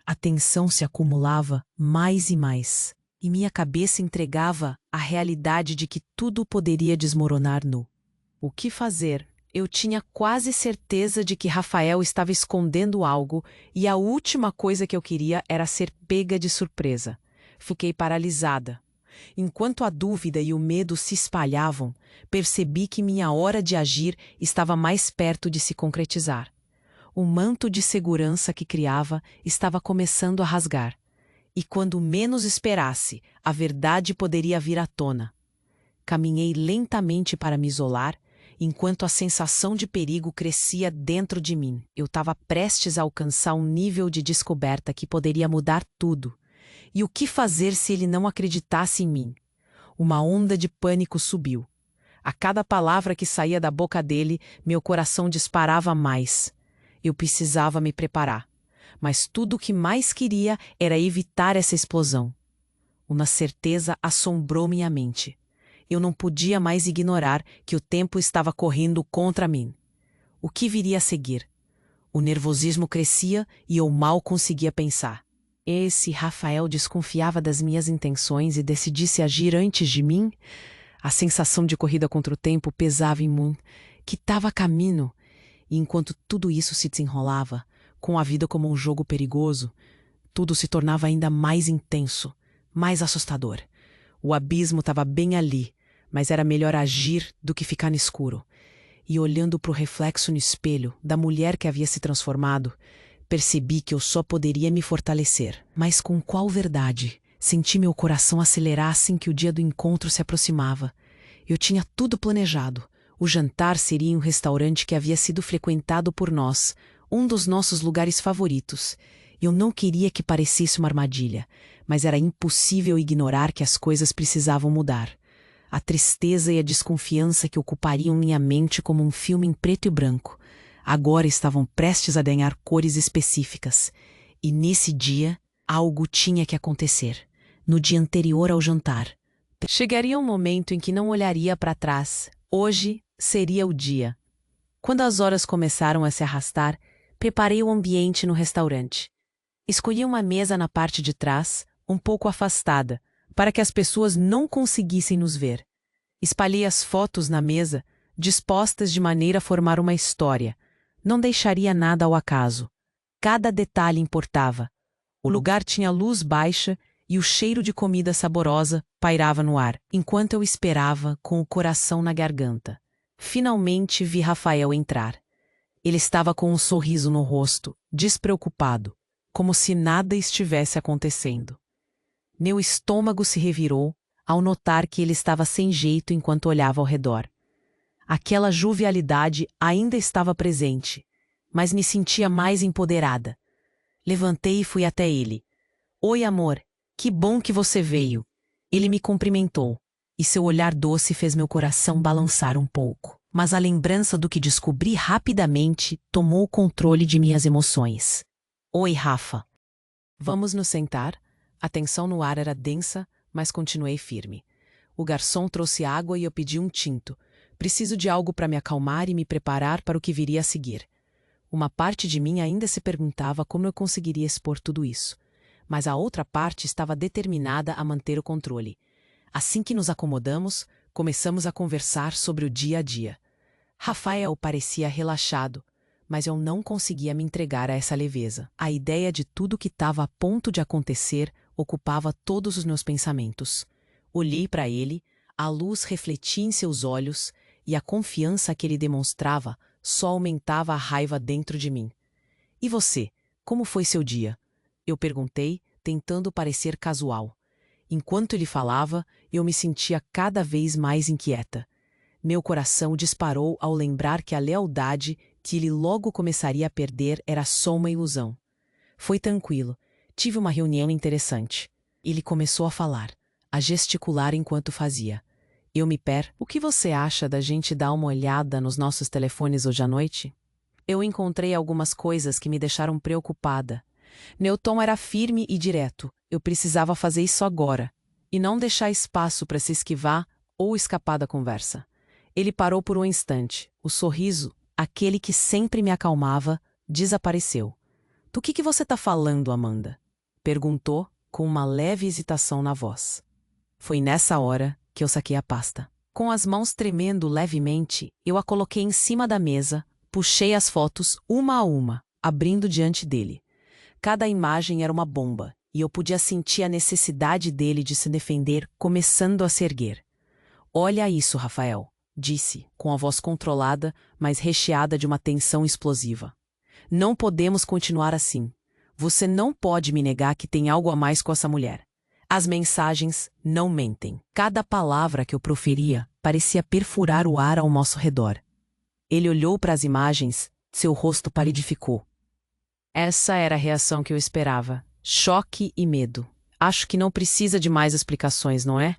S1: A tensão se acumulava mais e mais, e minha cabeça entregava a realidade de que tudo poderia desmoronar nu. O que fazer? Eu tinha quase certeza de que Rafael estava escondendo algo e a última coisa que eu queria era ser pega de surpresa. Fiquei paralisada. Enquanto a dúvida e o medo se espalhavam, percebi que minha hora de agir estava mais perto de se concretizar. O manto de segurança que criava estava começando a rasgar. E quando menos esperasse, a verdade poderia vir à tona. Caminhei lentamente para me isolar, enquanto a sensação de perigo crescia dentro de mim. Eu estava prestes a alcançar um nível de descoberta que poderia mudar tudo. E o que fazer se ele não acreditasse em mim? Uma onda de pânico subiu. A cada palavra que saía da boca dele, meu coração disparava mais. Eu precisava me preparar. Mas tudo o que mais queria era evitar essa explosão. Uma certeza assombrou minha mente. Eu não podia mais ignorar que o tempo estava correndo contra mim. O que viria a seguir? O nervosismo crescia e eu mal conseguia pensar. E se Rafael desconfiava das minhas intenções e decidisse agir antes de mim? A sensação de corrida contra o tempo pesava em mim, que estava a caminho. E enquanto tudo isso se desenrolava, com a vida como um jogo perigoso, tudo se tornava ainda mais intenso, mais assustador. O abismo estava bem ali, mas era melhor agir do que ficar no escuro. E olhando para o reflexo no espelho da mulher que havia se transformado, percebi que eu só poderia me fortalecer. Mas com qual verdade? Senti meu coração acelerar assim que o dia do encontro se aproximava. Eu tinha tudo planejado. O jantar seria em um restaurante que havia sido frequentado por nós, um dos nossos lugares favoritos. Eu não queria que parecesse uma armadilha, mas era impossível ignorar que as coisas precisavam mudar. A tristeza e a desconfiança que ocupariam minha mente como um filme em preto e branco, agora estavam prestes a ganhar cores específicas. E nesse dia, algo tinha que acontecer. No dia anterior ao jantar. Chegaria um momento em que não olharia para trás. Hoje seria o dia. Quando as horas começaram a se arrastar, preparei o ambiente no restaurante. Escolhi uma mesa na parte de trás, um pouco afastada, para que as pessoas não conseguissem nos ver. Espalhei as fotos na mesa, dispostas de maneira a formar uma história. Não deixaria nada ao acaso. Cada detalhe importava. O lugar tinha luz baixa e o cheiro de comida saborosa pairava no ar, enquanto eu esperava com o coração na garganta. Finalmente vi Rafael entrar. Ele estava com um sorriso no rosto, despreocupado, como se nada estivesse acontecendo. Meu estômago se revirou ao notar que ele estava sem jeito enquanto olhava ao redor. Aquela jovialidade ainda estava presente, mas me sentia mais empoderada. Levantei e fui até ele. Oi, amor, que bom que você veio. Ele me cumprimentou, e seu olhar doce fez meu coração balançar um pouco. Mas a lembrança do que descobri rapidamente tomou o controle de minhas emoções. Oi, Rafa. Vamos nos sentar? A tensão no ar era densa, mas continuei firme. O garçom trouxe água e eu pedi um tinto. Preciso de algo para me acalmar e me preparar para o que viria a seguir. Uma parte de mim ainda se perguntava como eu conseguiria expor tudo isso, mas a outra parte estava determinada a manter o controle. Assim que nos acomodamos, começamos a conversar sobre o dia a dia. Rafael parecia relaxado, mas eu não conseguia me entregar a essa leveza. A ideia de tudo que estava a ponto de acontecer ocupava todos os meus pensamentos. Olhei para ele, a luz refletia em seus olhos e a confiança que ele demonstrava só aumentava a raiva dentro de mim. E você, como foi seu dia? Eu perguntei, tentando parecer casual. Enquanto ele falava, eu me sentia cada vez mais inquieta. Meu coração disparou ao lembrar que a lealdade que ele logo começaria a perder era só uma ilusão. Foi tranquilo. Tive uma reunião interessante. Ele começou a falar, a gesticular enquanto fazia. O que você acha da gente dar uma olhada nos nossos telefones hoje à noite? Eu encontrei algumas coisas que me deixaram preocupada. Meu tom era firme e direto. Eu precisava fazer isso agora, e não deixar espaço para se esquivar ou escapar da conversa. Ele parou por um instante. O sorriso, aquele que sempre me acalmava, desapareceu. Do que você está falando, Amanda? Perguntou, com uma leve hesitação na voz. Foi nessa hora que eu saquei a pasta. Com as mãos tremendo levemente, eu a coloquei em cima da mesa, puxei as fotos uma a uma, abrindo diante dele. Cada imagem era uma bomba, e eu podia sentir a necessidade dele de se defender começando a se erguer. Olha isso, Rafael, disse, com a voz controlada, mas recheada de uma tensão explosiva. Não podemos continuar assim. Você não pode me negar que tem algo a mais com essa mulher. As mensagens não mentem. Cada palavra que eu proferia parecia perfurar o ar ao nosso redor. Ele olhou para as imagens, seu rosto palidificou. Essa era a reação que eu esperava. Choque e medo. Acho que não precisa de mais explicações, não é?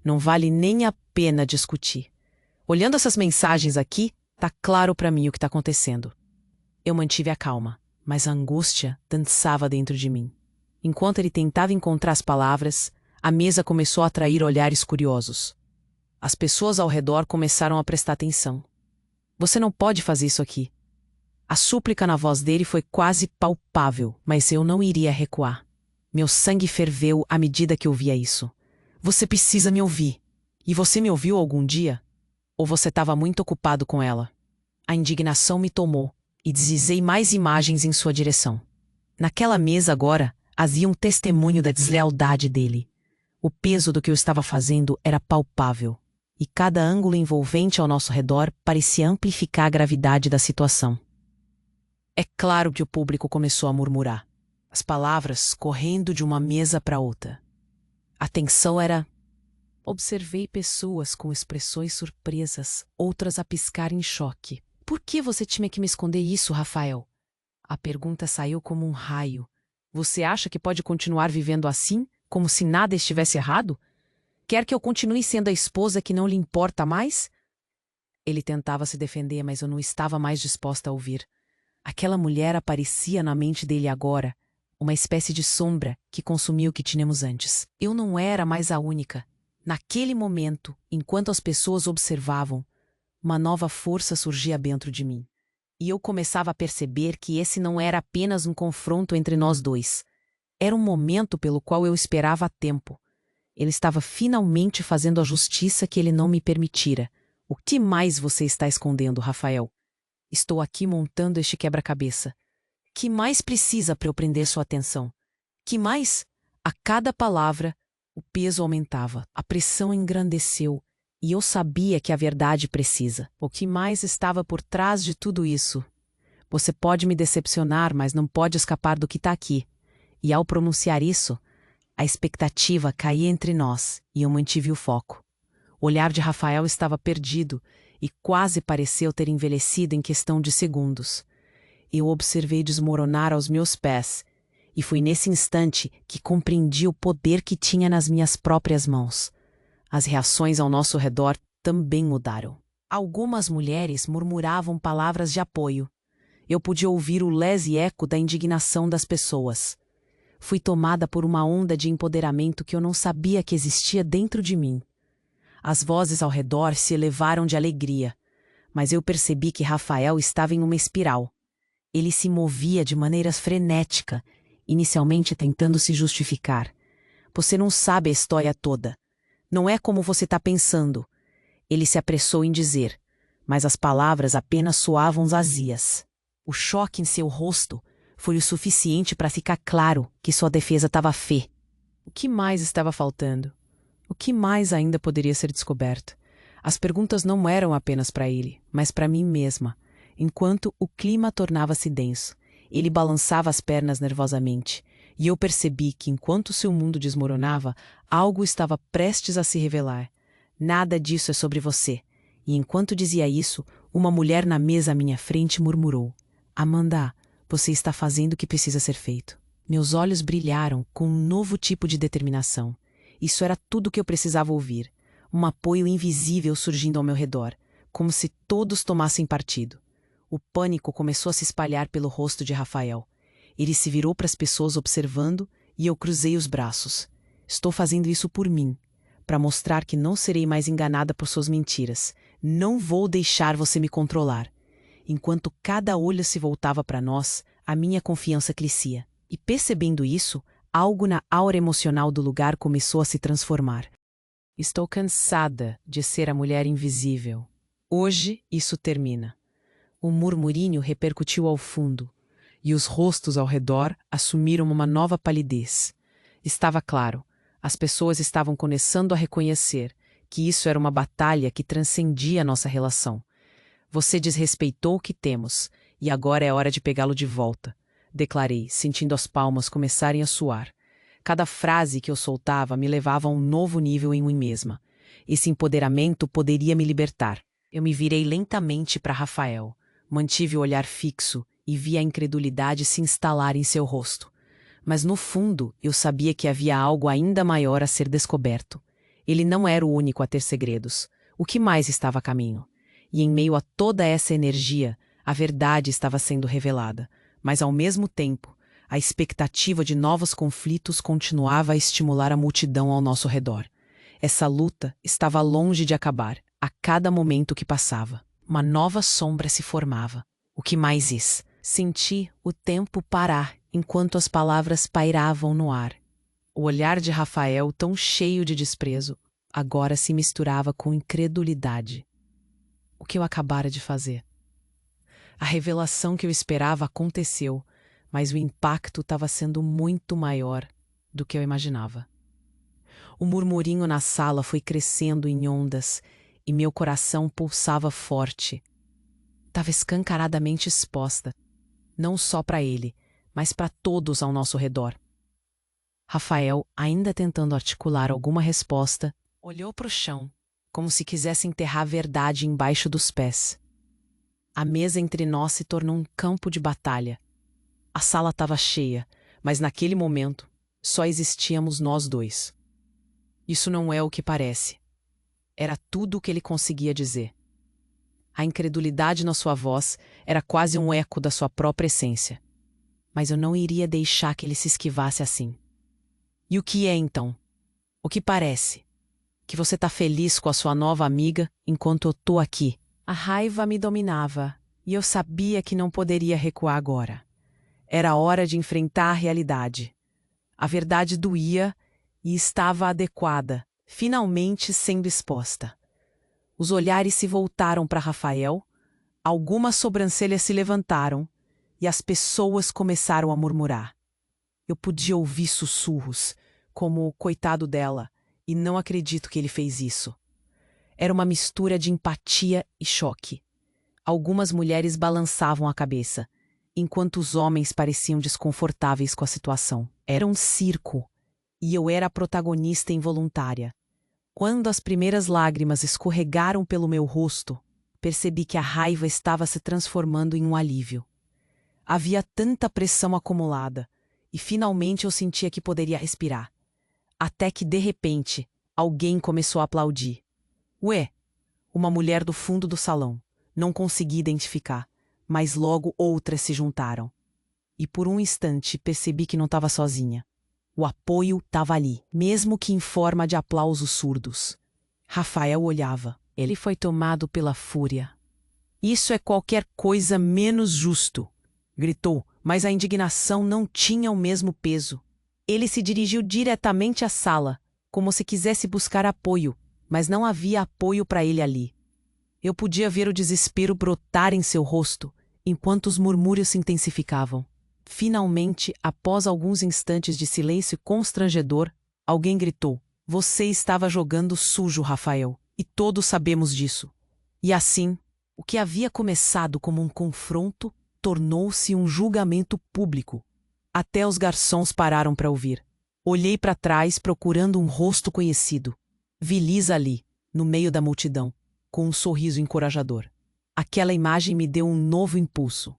S1: Não vale nem a pena discutir. Olhando essas mensagens aqui, tá claro para mim o que está acontecendo. Eu mantive a calma, mas a angústia dançava dentro de mim. Enquanto ele tentava encontrar as palavras, a mesa começou a atrair olhares curiosos. As pessoas ao redor começaram a prestar atenção. Você não pode fazer isso aqui. A súplica na voz dele foi quase palpável, mas eu não iria recuar. Meu sangue ferveu à medida que eu via isso. Você precisa me ouvir. E você me ouviu algum dia? Ou você estava muito ocupado com ela? A indignação me tomou e deslizei mais imagens em sua direção. Naquela mesa agora, havia um testemunho da deslealdade dele. O peso do que eu estava fazendo era palpável, e cada ângulo envolvente ao nosso redor parecia amplificar a gravidade da situação. É claro que o público começou a murmurar, as palavras correndo de uma mesa para outra. A tensão era... Observei pessoas com expressões surpresas, outras a piscar em choque. Por que você tinha que me esconder isso, Rafael? A pergunta saiu como um raio. Você acha que pode continuar vivendo assim, como se nada estivesse errado? Quer que eu continue sendo a esposa que não lhe importa mais? Ele tentava se defender, mas eu não estava mais disposta a ouvir. Aquela mulher aparecia na mente dele agora, uma espécie de sombra que consumia o que tínhamos antes. Eu não era mais a única. Naquele momento, enquanto as pessoas observavam, uma nova força surgia dentro de mim. E eu começava a perceber que esse não era apenas um confronto entre nós dois. Era um momento pelo qual eu esperava há tempo. Ele estava finalmente fazendo a justiça que ele não me permitira. O que mais você está escondendo, Rafael? Estou aqui montando este quebra-cabeça. Que mais precisa para eu prender sua atenção? Que mais? A cada palavra, o peso aumentava, a pressão engrandeceu, e eu sabia que a verdade precisa. O que mais estava por trás de tudo isso? Você pode me decepcionar, mas não pode escapar do que está aqui. E ao pronunciar isso, a expectativa caía entre nós, e eu mantive o foco. O olhar de Rafael estava perdido, e quase pareceu ter envelhecido em questão de segundos. Eu observei desmoronar aos meus pés, e foi nesse instante que compreendi o poder que tinha nas minhas próprias mãos. As reações ao nosso redor também mudaram. Algumas mulheres murmuravam palavras de apoio. Eu podia ouvir o leve eco da indignação das pessoas. Fui tomada por uma onda de empoderamento que eu não sabia que existia dentro de mim. As vozes ao redor se elevaram de alegria, mas eu percebi que Rafael estava em uma espiral. Ele se movia de maneira frenética, inicialmente tentando se justificar. Você não sabe a história toda. Não é como você está pensando. Ele se apressou em dizer, mas as palavras apenas soavam vazias. O choque em seu rosto foi o suficiente para ficar claro que sua defesa estava fé. O que mais estava faltando? O que mais ainda poderia ser descoberto? As perguntas não eram apenas para ele, mas para mim mesma. Enquanto o clima tornava-se denso, ele balançava as pernas nervosamente, e eu percebi que enquanto seu mundo desmoronava, algo estava prestes a se revelar. Nada disso é sobre você. E enquanto dizia isso, uma mulher na mesa à minha frente murmurou: Amanda, você está fazendo o que precisa ser feito. Meus olhos brilharam com um novo tipo de determinação. Isso era tudo o que eu precisava ouvir. Um apoio invisível surgindo ao meu redor, como se todos tomassem partido. O pânico começou a se espalhar pelo rosto de Rafael. Ele se virou para as pessoas observando e eu cruzei os braços. Estou fazendo isso por mim, para mostrar que não serei mais enganada por suas mentiras. Não vou deixar você me controlar. Enquanto cada olho se voltava para nós, a minha confiança crescia. E percebendo isso, algo na aura emocional do lugar começou a se transformar. Estou cansada de ser a mulher invisível. Hoje isso termina. O murmurinho repercutiu ao fundo, e os rostos ao redor assumiram uma nova palidez. Estava claro, as pessoas estavam começando a reconhecer que isso era uma batalha que transcendia nossa relação. Você desrespeitou o que temos, e agora é hora de pegá-lo de volta, declarei, sentindo as palmas começarem a suar. Cada frase que eu soltava me levava a um novo nível em mim mesma. Esse empoderamento poderia me libertar. Eu me virei lentamente para Rafael. Mantive o olhar fixo e vi a incredulidade se instalar em seu rosto. Mas no fundo eu sabia que havia algo ainda maior a ser descoberto. Ele não era o único a ter segredos. O que mais estava a caminho? E em meio a toda essa energia, a verdade estava sendo revelada. Mas ao mesmo tempo, a expectativa de novos conflitos continuava a estimular a multidão ao nosso redor. Essa luta estava longe de acabar, a cada momento que passava. Uma nova sombra se formava. O que mais isso? Senti o tempo parar enquanto as palavras pairavam no ar. O olhar de Rafael, tão cheio de desprezo, agora se misturava com incredulidade. O que eu acabara de fazer? A revelação que eu esperava aconteceu, mas o impacto estava sendo muito maior do que eu imaginava. O murmurinho na sala foi crescendo em ondas e meu coração pulsava forte. Estava escancaradamente exposta, não só para ele, mas para todos ao nosso redor. Rafael, ainda tentando articular alguma resposta, olhou para o chão, como se quisesse enterrar a verdade embaixo dos pés. A mesa entre nós se tornou um campo de batalha. A sala estava cheia, mas naquele momento só existíamos nós dois. Isso não é o que parece. Era tudo o que ele conseguia dizer. A incredulidade na sua voz era quase um eco da sua própria essência. Mas eu não iria deixar que ele se esquivasse assim. E o que é então? O que parece? Que você está feliz com a sua nova amiga enquanto eu estou aqui. A raiva me dominava e eu sabia que não poderia recuar agora. Era hora de enfrentar a realidade. A verdade doía e estava adequada, finalmente sendo exposta. Os olhares se voltaram para Rafael, algumas sobrancelhas se levantaram e as pessoas começaram a murmurar. Eu podia ouvir sussurros, como o coitado dela, e não acredito que ele fez isso. Era uma mistura de empatia e choque. Algumas mulheres balançavam a cabeça, enquanto os homens pareciam desconfortáveis com a situação. Era um circo, e eu era a protagonista involuntária. Quando as primeiras lágrimas escorregaram pelo meu rosto, percebi que a raiva estava se transformando em um alívio. Havia tanta pressão acumulada, e finalmente eu sentia que poderia respirar. Até que, de repente, alguém começou a aplaudir. Ué, uma mulher do fundo do salão. Não consegui identificar, mas logo outras se juntaram. E por um instante percebi que não estava sozinha. O apoio estava ali, mesmo que em forma de aplausos surdos. Rafael olhava. Ele foi tomado pela fúria. Isso é qualquer coisa menos justo, gritou, mas a indignação não tinha o mesmo peso. Ele se dirigiu diretamente à sala, como se quisesse buscar apoio, mas não havia apoio para ele ali. Eu podia ver o desespero brotar em seu rosto, enquanto os murmúrios se intensificavam. Finalmente, após alguns instantes de silêncio constrangedor, alguém gritou: "Você estava jogando sujo, Rafael, e todos sabemos disso." E assim, o que havia começado como um confronto tornou-se um julgamento público. Até os garçons pararam para ouvir. Olhei para trás procurando um rosto conhecido. Vi Lisa ali, no meio da multidão, com um sorriso encorajador. Aquela imagem me deu um novo impulso.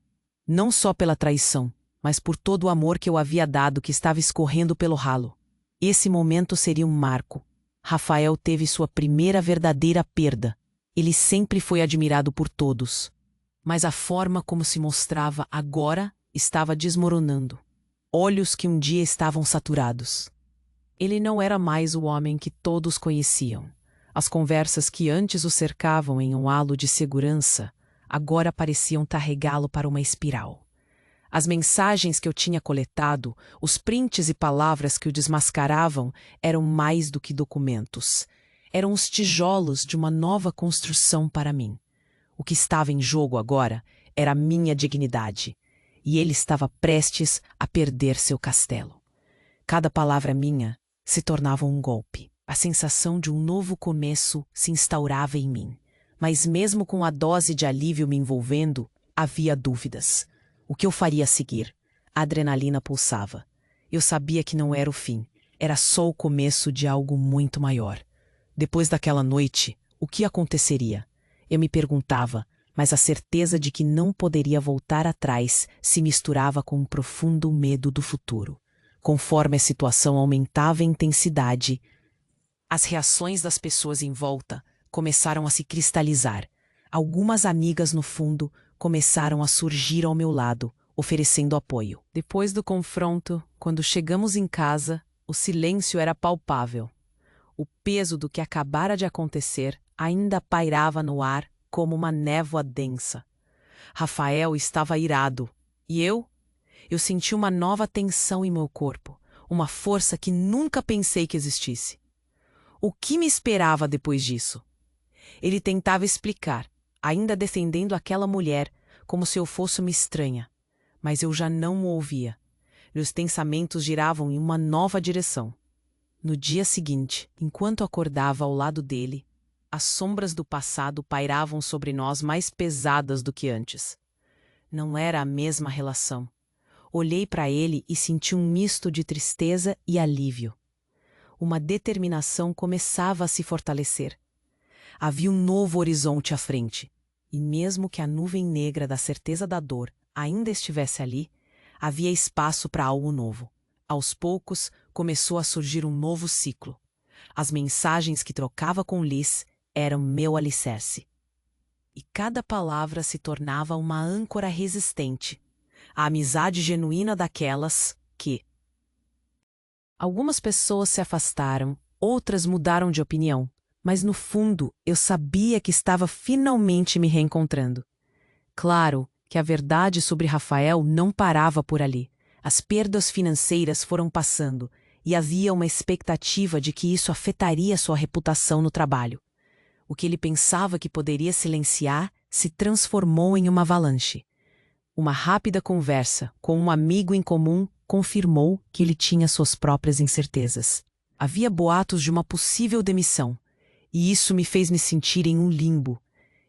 S1: Não só pela traição, mas por todo o amor que eu havia dado que estava escorrendo pelo ralo. Esse momento seria um marco. Rafael teve sua primeira verdadeira perda. Ele sempre foi admirado por todos. Mas a forma como se mostrava agora estava desmoronando. Olhos que um dia estavam saturados. Ele não era mais o homem que todos conheciam. As conversas que antes o cercavam em um halo de segurança, agora pareciam carregá-lo para uma espiral. As mensagens que eu tinha coletado, os prints e palavras que o desmascaravam, eram mais do que documentos. Eram os tijolos de uma nova construção para mim. O que estava em jogo agora era a minha dignidade, e ele estava prestes a perder seu castelo. Cada palavra minha se tornava um golpe. A sensação de um novo começo se instaurava em mim. Mas mesmo com a dose de alívio me envolvendo, havia dúvidas. O que eu faria a seguir? A adrenalina pulsava. Eu sabia que não era o fim. Era só o começo de algo muito maior. Depois daquela noite, o que aconteceria? Eu me perguntava, mas a certeza de que não poderia voltar atrás se misturava com um profundo medo do futuro. Conforme a situação aumentava em intensidade, as reações das pessoas em volta começaram a se cristalizar. Algumas amigas no fundo começaram a surgir ao meu lado, oferecendo apoio. Depois do confronto, quando chegamos em casa, o silêncio era palpável. O peso do que acabara de acontecer ainda pairava no ar como uma névoa densa. Rafael estava irado, e eu senti uma nova tensão em meu corpo, uma força que nunca pensei que existisse. O que me esperava depois disso? Ele tentava explicar, ainda defendendo aquela mulher, como se eu fosse uma estranha. Mas eu já não o ouvia. Meus pensamentos giravam em uma nova direção. No dia seguinte, enquanto acordava ao lado dele, as sombras do passado pairavam sobre nós mais pesadas do que antes. Não era a mesma relação. Olhei para ele e senti um misto de tristeza e alívio. Uma determinação começava a se fortalecer. Havia um novo horizonte à frente, e mesmo que a nuvem negra da certeza da dor ainda estivesse ali, havia espaço para algo novo. Aos poucos, começou a surgir um novo ciclo. As mensagens que trocava com Liz eram meu alicerce. E cada palavra se tornava uma âncora resistente. A amizade genuína daquelas que... Algumas pessoas se afastaram, outras mudaram de opinião, mas no fundo eu sabia que estava finalmente me reencontrando. Claro que a verdade sobre Rafael não parava por ali. As perdas financeiras foram passando e havia uma expectativa de que isso afetaria sua reputação no trabalho. O que ele pensava que poderia silenciar se transformou em uma avalanche. Uma rápida conversa com um amigo em comum confirmou que ele tinha suas próprias incertezas. Havia boatos de uma possível demissão, e isso me fez me sentir em um limbo.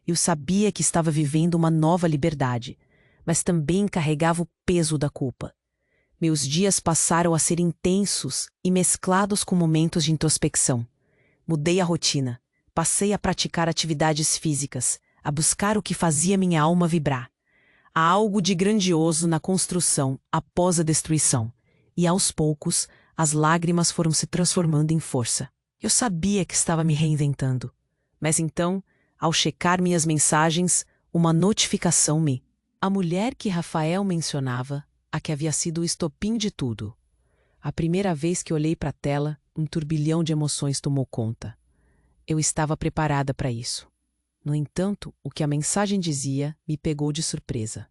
S1: Eu sabia que estava vivendo uma nova liberdade, mas também carregava o peso da culpa. Meus dias passaram a ser intensos e mesclados com momentos de introspecção. Mudei a rotina, passei a praticar atividades físicas, a buscar o que fazia minha alma vibrar. Há algo de grandioso na construção após a destruição, e aos poucos as lágrimas foram se transformando em força. Eu sabia que estava me reinventando, mas então, ao checar minhas mensagens, uma notificação me... A mulher que Rafael mencionava, a que havia sido o estopim de tudo. A primeira vez que olhei para a tela, um turbilhão de emoções tomou conta. Eu estava preparada para isso. No entanto, o que a mensagem dizia me pegou de surpresa.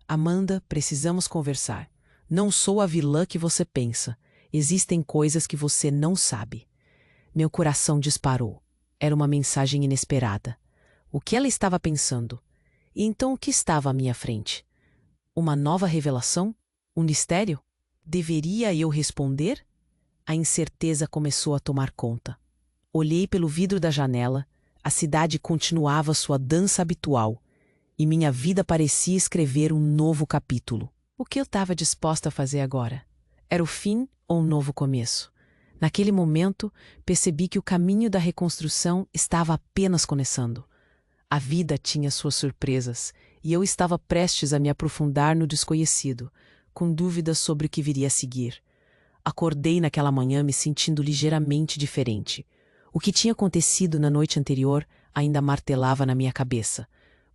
S1: Amanda, precisamos conversar. Não sou a vilã que você pensa. Existem coisas que você não sabe. Meu coração disparou. Era uma mensagem inesperada. O que ela estava pensando? E então o que estava à minha frente? Uma nova revelação? Um mistério? Deveria eu responder? A incerteza começou a tomar conta. Olhei pelo vidro da janela. A cidade continuava sua dança habitual, e minha vida parecia escrever um novo capítulo. O que eu estava disposta a fazer agora? Era o fim ou um novo começo? Naquele momento, percebi que o caminho da reconstrução estava apenas começando. A vida tinha suas surpresas, e eu estava prestes a me aprofundar no desconhecido, com dúvidas sobre o que viria a seguir. Acordei naquela manhã me sentindo ligeiramente diferente. O que tinha acontecido na noite anterior ainda martelava na minha cabeça.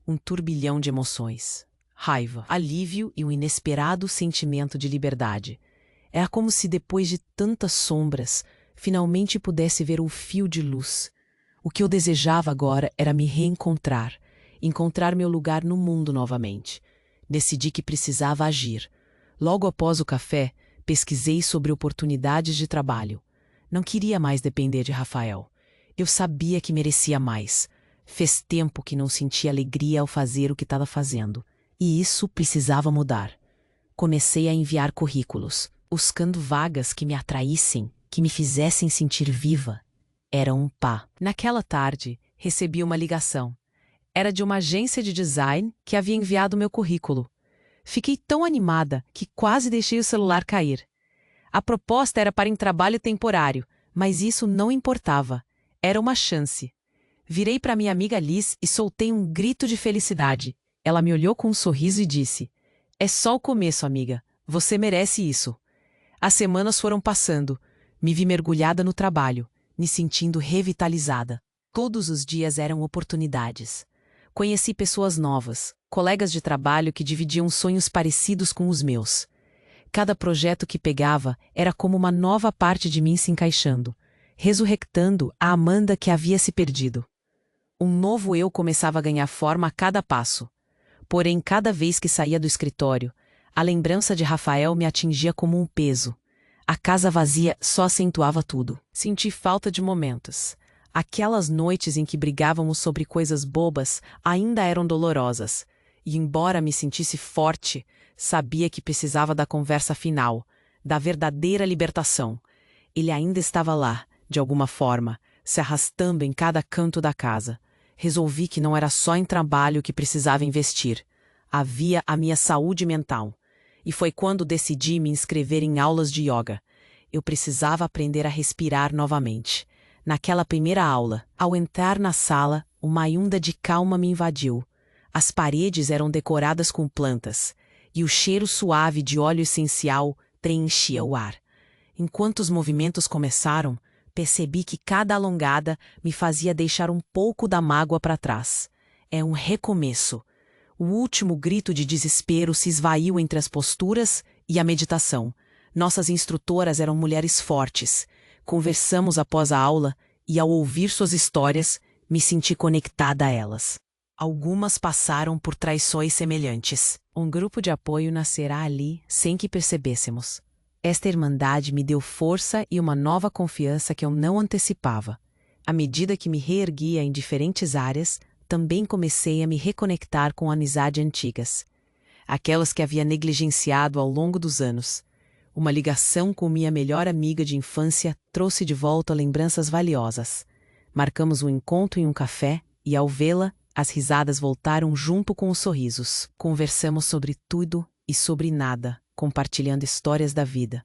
S1: Um turbilhão de emoções. Raiva, alívio e um inesperado sentimento de liberdade. Era como se depois de tantas sombras, finalmente pudesse ver o fio de luz. O que eu desejava agora era me reencontrar, encontrar meu lugar no mundo novamente. Decidi que precisava agir. Logo após o café, pesquisei sobre oportunidades de trabalho. Não queria mais depender de Rafael. Eu sabia que merecia mais. Fez tempo que não sentia alegria ao fazer o que estava fazendo. E isso precisava mudar. Comecei a enviar currículos, buscando vagas que me atraíssem, que me fizessem sentir viva. Era um pá. Naquela tarde, recebi uma ligação. Era de uma agência de design que havia enviado meu currículo. Fiquei tão animada que quase deixei o celular cair. A proposta era para um trabalho temporário, mas isso não importava. Era uma chance. Virei para minha amiga Liz e soltei um grito de felicidade. Ela me olhou com um sorriso e disse: "É só o começo, amiga. Você merece isso." As semanas foram passando. Me vi mergulhada no trabalho, me sentindo revitalizada. Todos os dias eram oportunidades. Conheci pessoas novas, colegas de trabalho que dividiam sonhos parecidos com os meus. Cada projeto que pegava era como uma nova parte de mim se encaixando, ressurrectando a Amanda que havia se perdido. Um novo eu começava a ganhar forma a cada passo. Porém, cada vez que saía do escritório, a lembrança de Rafael me atingia como um peso. A casa vazia só acentuava tudo. Senti falta de momentos. Aquelas noites em que brigávamos sobre coisas bobas ainda eram dolorosas. E embora me sentisse forte, sabia que precisava da conversa final, da verdadeira libertação. Ele ainda estava lá, de alguma forma, se arrastando em cada canto da casa. Resolvi que não era só em trabalho que precisava investir. Havia a minha saúde mental. E foi quando decidi me inscrever em aulas de yoga. Eu precisava aprender a respirar novamente. Naquela primeira aula, ao entrar na sala, uma onda de calma me invadiu. As paredes eram decoradas com plantas, e o cheiro suave de óleo essencial preenchia o ar. Enquanto os movimentos começaram, percebi que cada alongada me fazia deixar um pouco da mágoa para trás. É um recomeço. O último grito de desespero se esvaiu entre as posturas e a meditação. Nossas instrutoras eram mulheres fortes. Conversamos após a aula e, ao ouvir suas histórias, me senti conectada a elas. Algumas passaram por traições semelhantes. Um grupo de apoio nascerá ali sem que percebêssemos. Esta irmandade me deu força e uma nova confiança que eu não antecipava. À medida que me reerguia em diferentes áreas, também comecei a me reconectar com amizades antigas. aquelas que havia negligenciado ao longo dos anos. Uma ligação com minha melhor amiga de infância trouxe de volta lembranças valiosas. Marcamos um encontro em um café e, ao vê-la, as risadas voltaram junto com os sorrisos. Conversamos sobre tudo e sobre nada, compartilhando histórias da vida.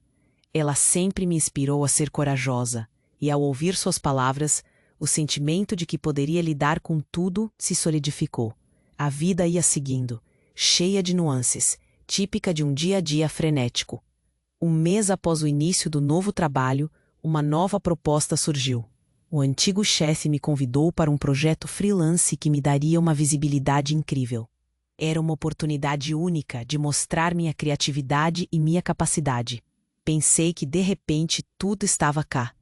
S1: Ela sempre me inspirou a ser corajosa, e ao ouvir suas palavras, o sentimento de que poderia lidar com tudo se solidificou. A vida ia seguindo, cheia de nuances, típica de um dia a dia frenético. Um mês após o início do novo trabalho, uma nova proposta surgiu. O antigo chefe me convidou para um projeto freelance que me daria uma visibilidade incrível. Era uma oportunidade única de mostrar minha criatividade e minha capacidade. Pensei que de repente tudo estava cá.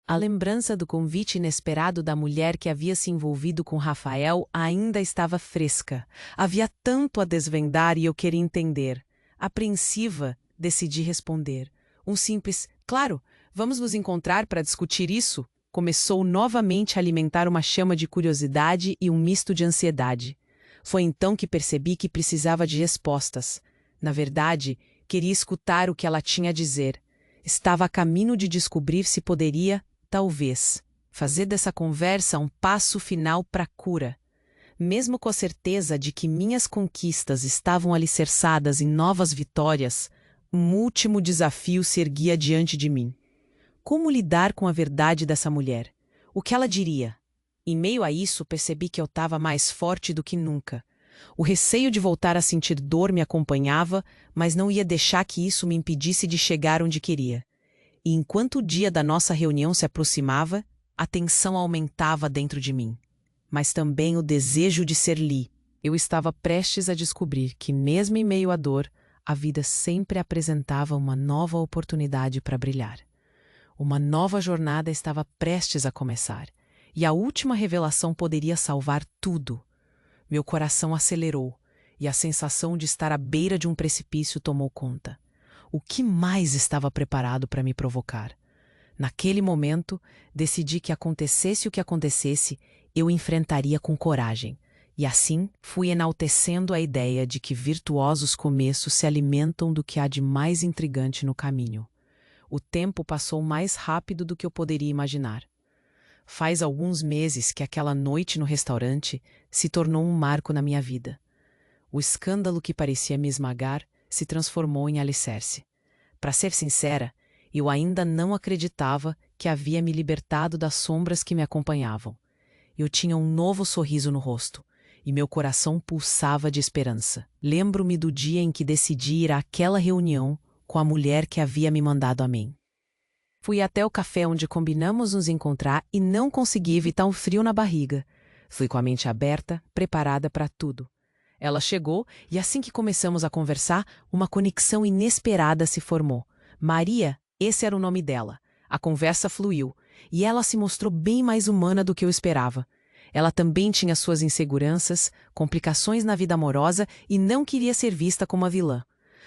S1: A lembrança do convite inesperado da mulher que havia se envolvido com Rafael ainda estava fresca. Havia tanto a desvendar e eu queria entender. Apreensiva, decidi responder. Um simples, claro, vamos nos encontrar para discutir isso, começou novamente a alimentar uma chama de curiosidade e um misto de ansiedade. Foi então que percebi que precisava de respostas. Na verdade, queria escutar o que ela tinha a dizer. Estava a caminho de descobrir se poderia, talvez, fazer dessa conversa um passo final para a cura. Mesmo com a certeza de que minhas conquistas estavam alicerçadas em novas vitórias, um último desafio se erguia diante de mim. Como lidar com a verdade dessa mulher? O que ela diria? Em meio a isso, percebi que eu estava mais forte do que nunca. O receio de voltar a sentir dor me acompanhava, mas não ia deixar que isso me impedisse de chegar onde queria. E enquanto o dia da nossa reunião se aproximava, a tensão aumentava dentro de mim. Mas também o desejo de ser Lee. Eu estava prestes a descobrir que, mesmo em meio à dor, a vida sempre apresentava uma nova oportunidade para brilhar. Uma nova jornada estava prestes a começar, e a última revelação poderia salvar tudo. Meu coração acelerou, e a sensação de estar à beira de um precipício tomou conta. O que mais estava preparado para me provocar? Naquele momento, decidi que acontecesse o que acontecesse, eu enfrentaria com coragem. E assim, fui enaltecendo a ideia de que virtuosos começos se alimentam do que há de mais intrigante no caminho. O tempo passou mais rápido do que eu poderia imaginar. Faz alguns meses que aquela noite no restaurante se tornou um marco na minha vida. O escândalo que parecia me esmagar se transformou em alicerce. Para ser sincera, eu ainda não acreditava que havia me libertado das sombras que me acompanhavam. Eu tinha um novo sorriso no rosto, e meu coração pulsava de esperança. Lembro-me do dia em que decidi ir àquela reunião com a mulher que havia me mandado a mim. Fui até o café onde combinamos nos encontrar e não consegui evitar um frio na barriga. Fui com a mente aberta, preparada para tudo. Ela chegou e assim que começamos a conversar, uma conexão inesperada se formou. Maria, esse era o nome dela. A conversa fluiu e ela se mostrou bem mais humana do que eu esperava. Ela também tinha suas inseguranças, complicações na vida amorosa e não queria ser vista como a vilã.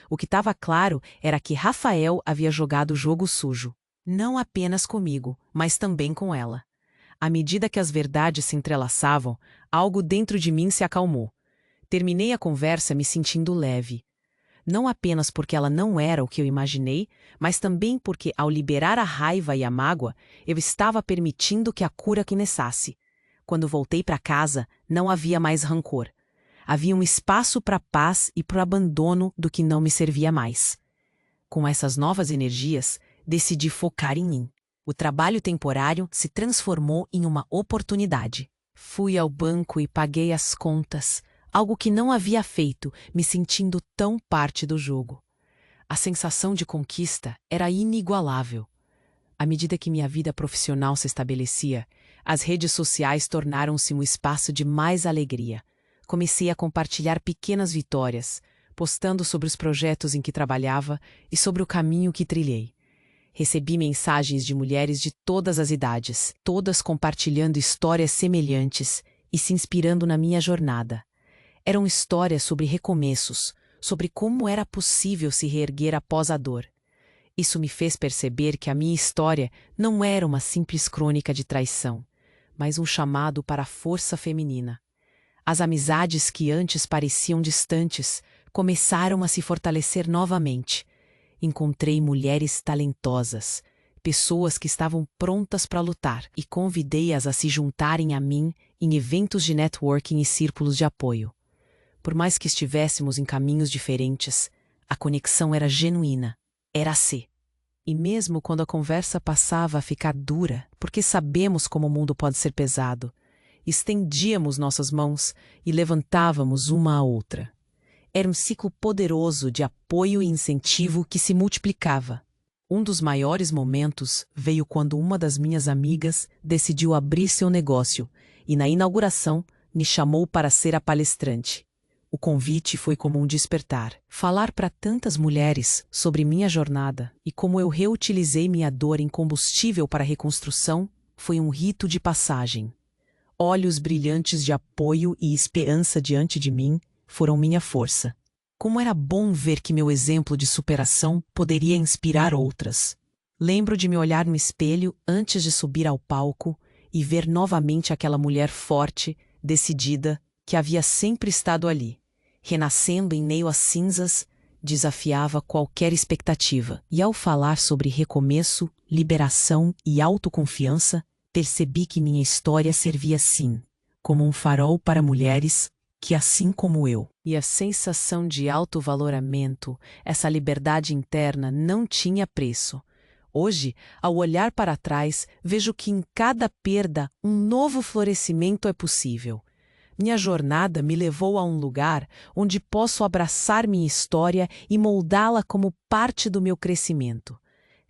S1: O que estava claro era que Rafael havia jogado o jogo sujo. Não apenas comigo, mas também com ela. À medida que as verdades se entrelaçavam, algo dentro de mim se acalmou. Terminei a conversa me sentindo leve. Não apenas porque ela não era o que eu imaginei, mas também porque, ao liberar a raiva e a mágoa, eu estava permitindo que a cura começasse. Quando voltei para casa, não havia mais rancor. Havia um espaço para a paz e para o abandono do que não me servia mais. Com essas novas energias, decidi focar em mim. O trabalho temporário se transformou em uma oportunidade. Fui ao banco e paguei as contas, algo que não havia feito, me sentindo tão parte do jogo. A sensação de conquista era inigualável. À medida que minha vida profissional se estabelecia, as redes sociais tornaram-se um espaço de mais alegria. Comecei a compartilhar pequenas vitórias, postando sobre os projetos em que trabalhava e sobre o caminho que trilhei. Recebi mensagens de mulheres de todas as idades, todas compartilhando histórias semelhantes e se inspirando na minha jornada. Eram histórias sobre recomeços, sobre como era possível se reerguer após a dor. Isso me fez perceber que a minha história não era uma simples crônica de traição, mas um chamado para a força feminina. As amizades que antes pareciam distantes começaram a se fortalecer novamente. Encontrei mulheres talentosas, pessoas que estavam prontas para lutar, e convidei-as a se juntarem a mim em eventos de networking e círculos de apoio. Por mais que estivéssemos em caminhos diferentes, a conexão era genuína, era C. E mesmo quando a conversa passava a ficar dura, porque sabemos como o mundo pode ser pesado, estendíamos nossas mãos e levantávamos uma a outra. Era um ciclo poderoso de apoio e incentivo que se multiplicava. Um dos maiores momentos veio quando uma das minhas amigas decidiu abrir seu negócio e, na inauguração, me chamou para ser a palestrante. O convite foi como um despertar. Falar para tantas mulheres sobre minha jornada e como eu reutilizei minha dor em combustível para a reconstrução foi um rito de passagem. Olhos brilhantes de apoio e esperança diante de mim foram minha força. Como era bom ver que meu exemplo de superação poderia inspirar outras. Lembro de me olhar no espelho antes de subir ao palco e ver novamente aquela mulher forte, decidida, que havia sempre estado ali. Renascendo em meio às cinzas, desafiava qualquer expectativa. E ao falar sobre recomeço, liberação e autoconfiança, percebi que minha história servia sim, como um farol para mulheres que, assim como eu. E a sensação de autovaloramento, essa liberdade interna, não tinha preço. Hoje, ao olhar para trás, vejo que em cada perda um novo florescimento é possível. Minha jornada me levou a um lugar onde posso abraçar minha história e moldá-la como parte do meu crescimento.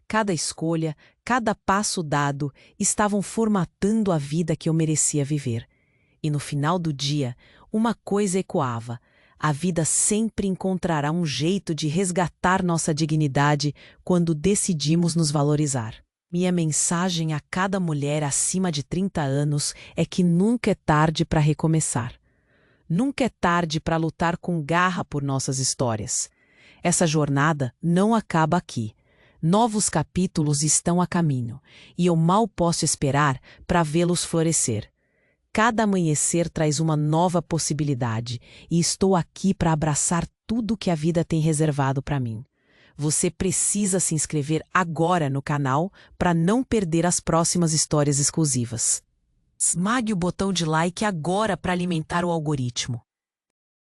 S1: Cada escolha, cada passo dado estavam formatando a vida que eu merecia viver. E no final do dia, uma coisa ecoava: a vida sempre encontrará um jeito de resgatar nossa dignidade quando decidimos nos valorizar. Minha mensagem a cada mulher acima de 30 anos é que nunca é tarde para recomeçar. Nunca é tarde para lutar com garra por nossas histórias. Essa jornada não acaba aqui. Novos capítulos estão a caminho, e eu mal posso esperar para vê-los florescer. Cada amanhecer traz uma nova possibilidade, e estou aqui para abraçar tudo que a vida tem reservado para mim. Você precisa se inscrever agora no canal para não perder as próximas histórias exclusivas. Esmague o botão de like agora para alimentar o algoritmo.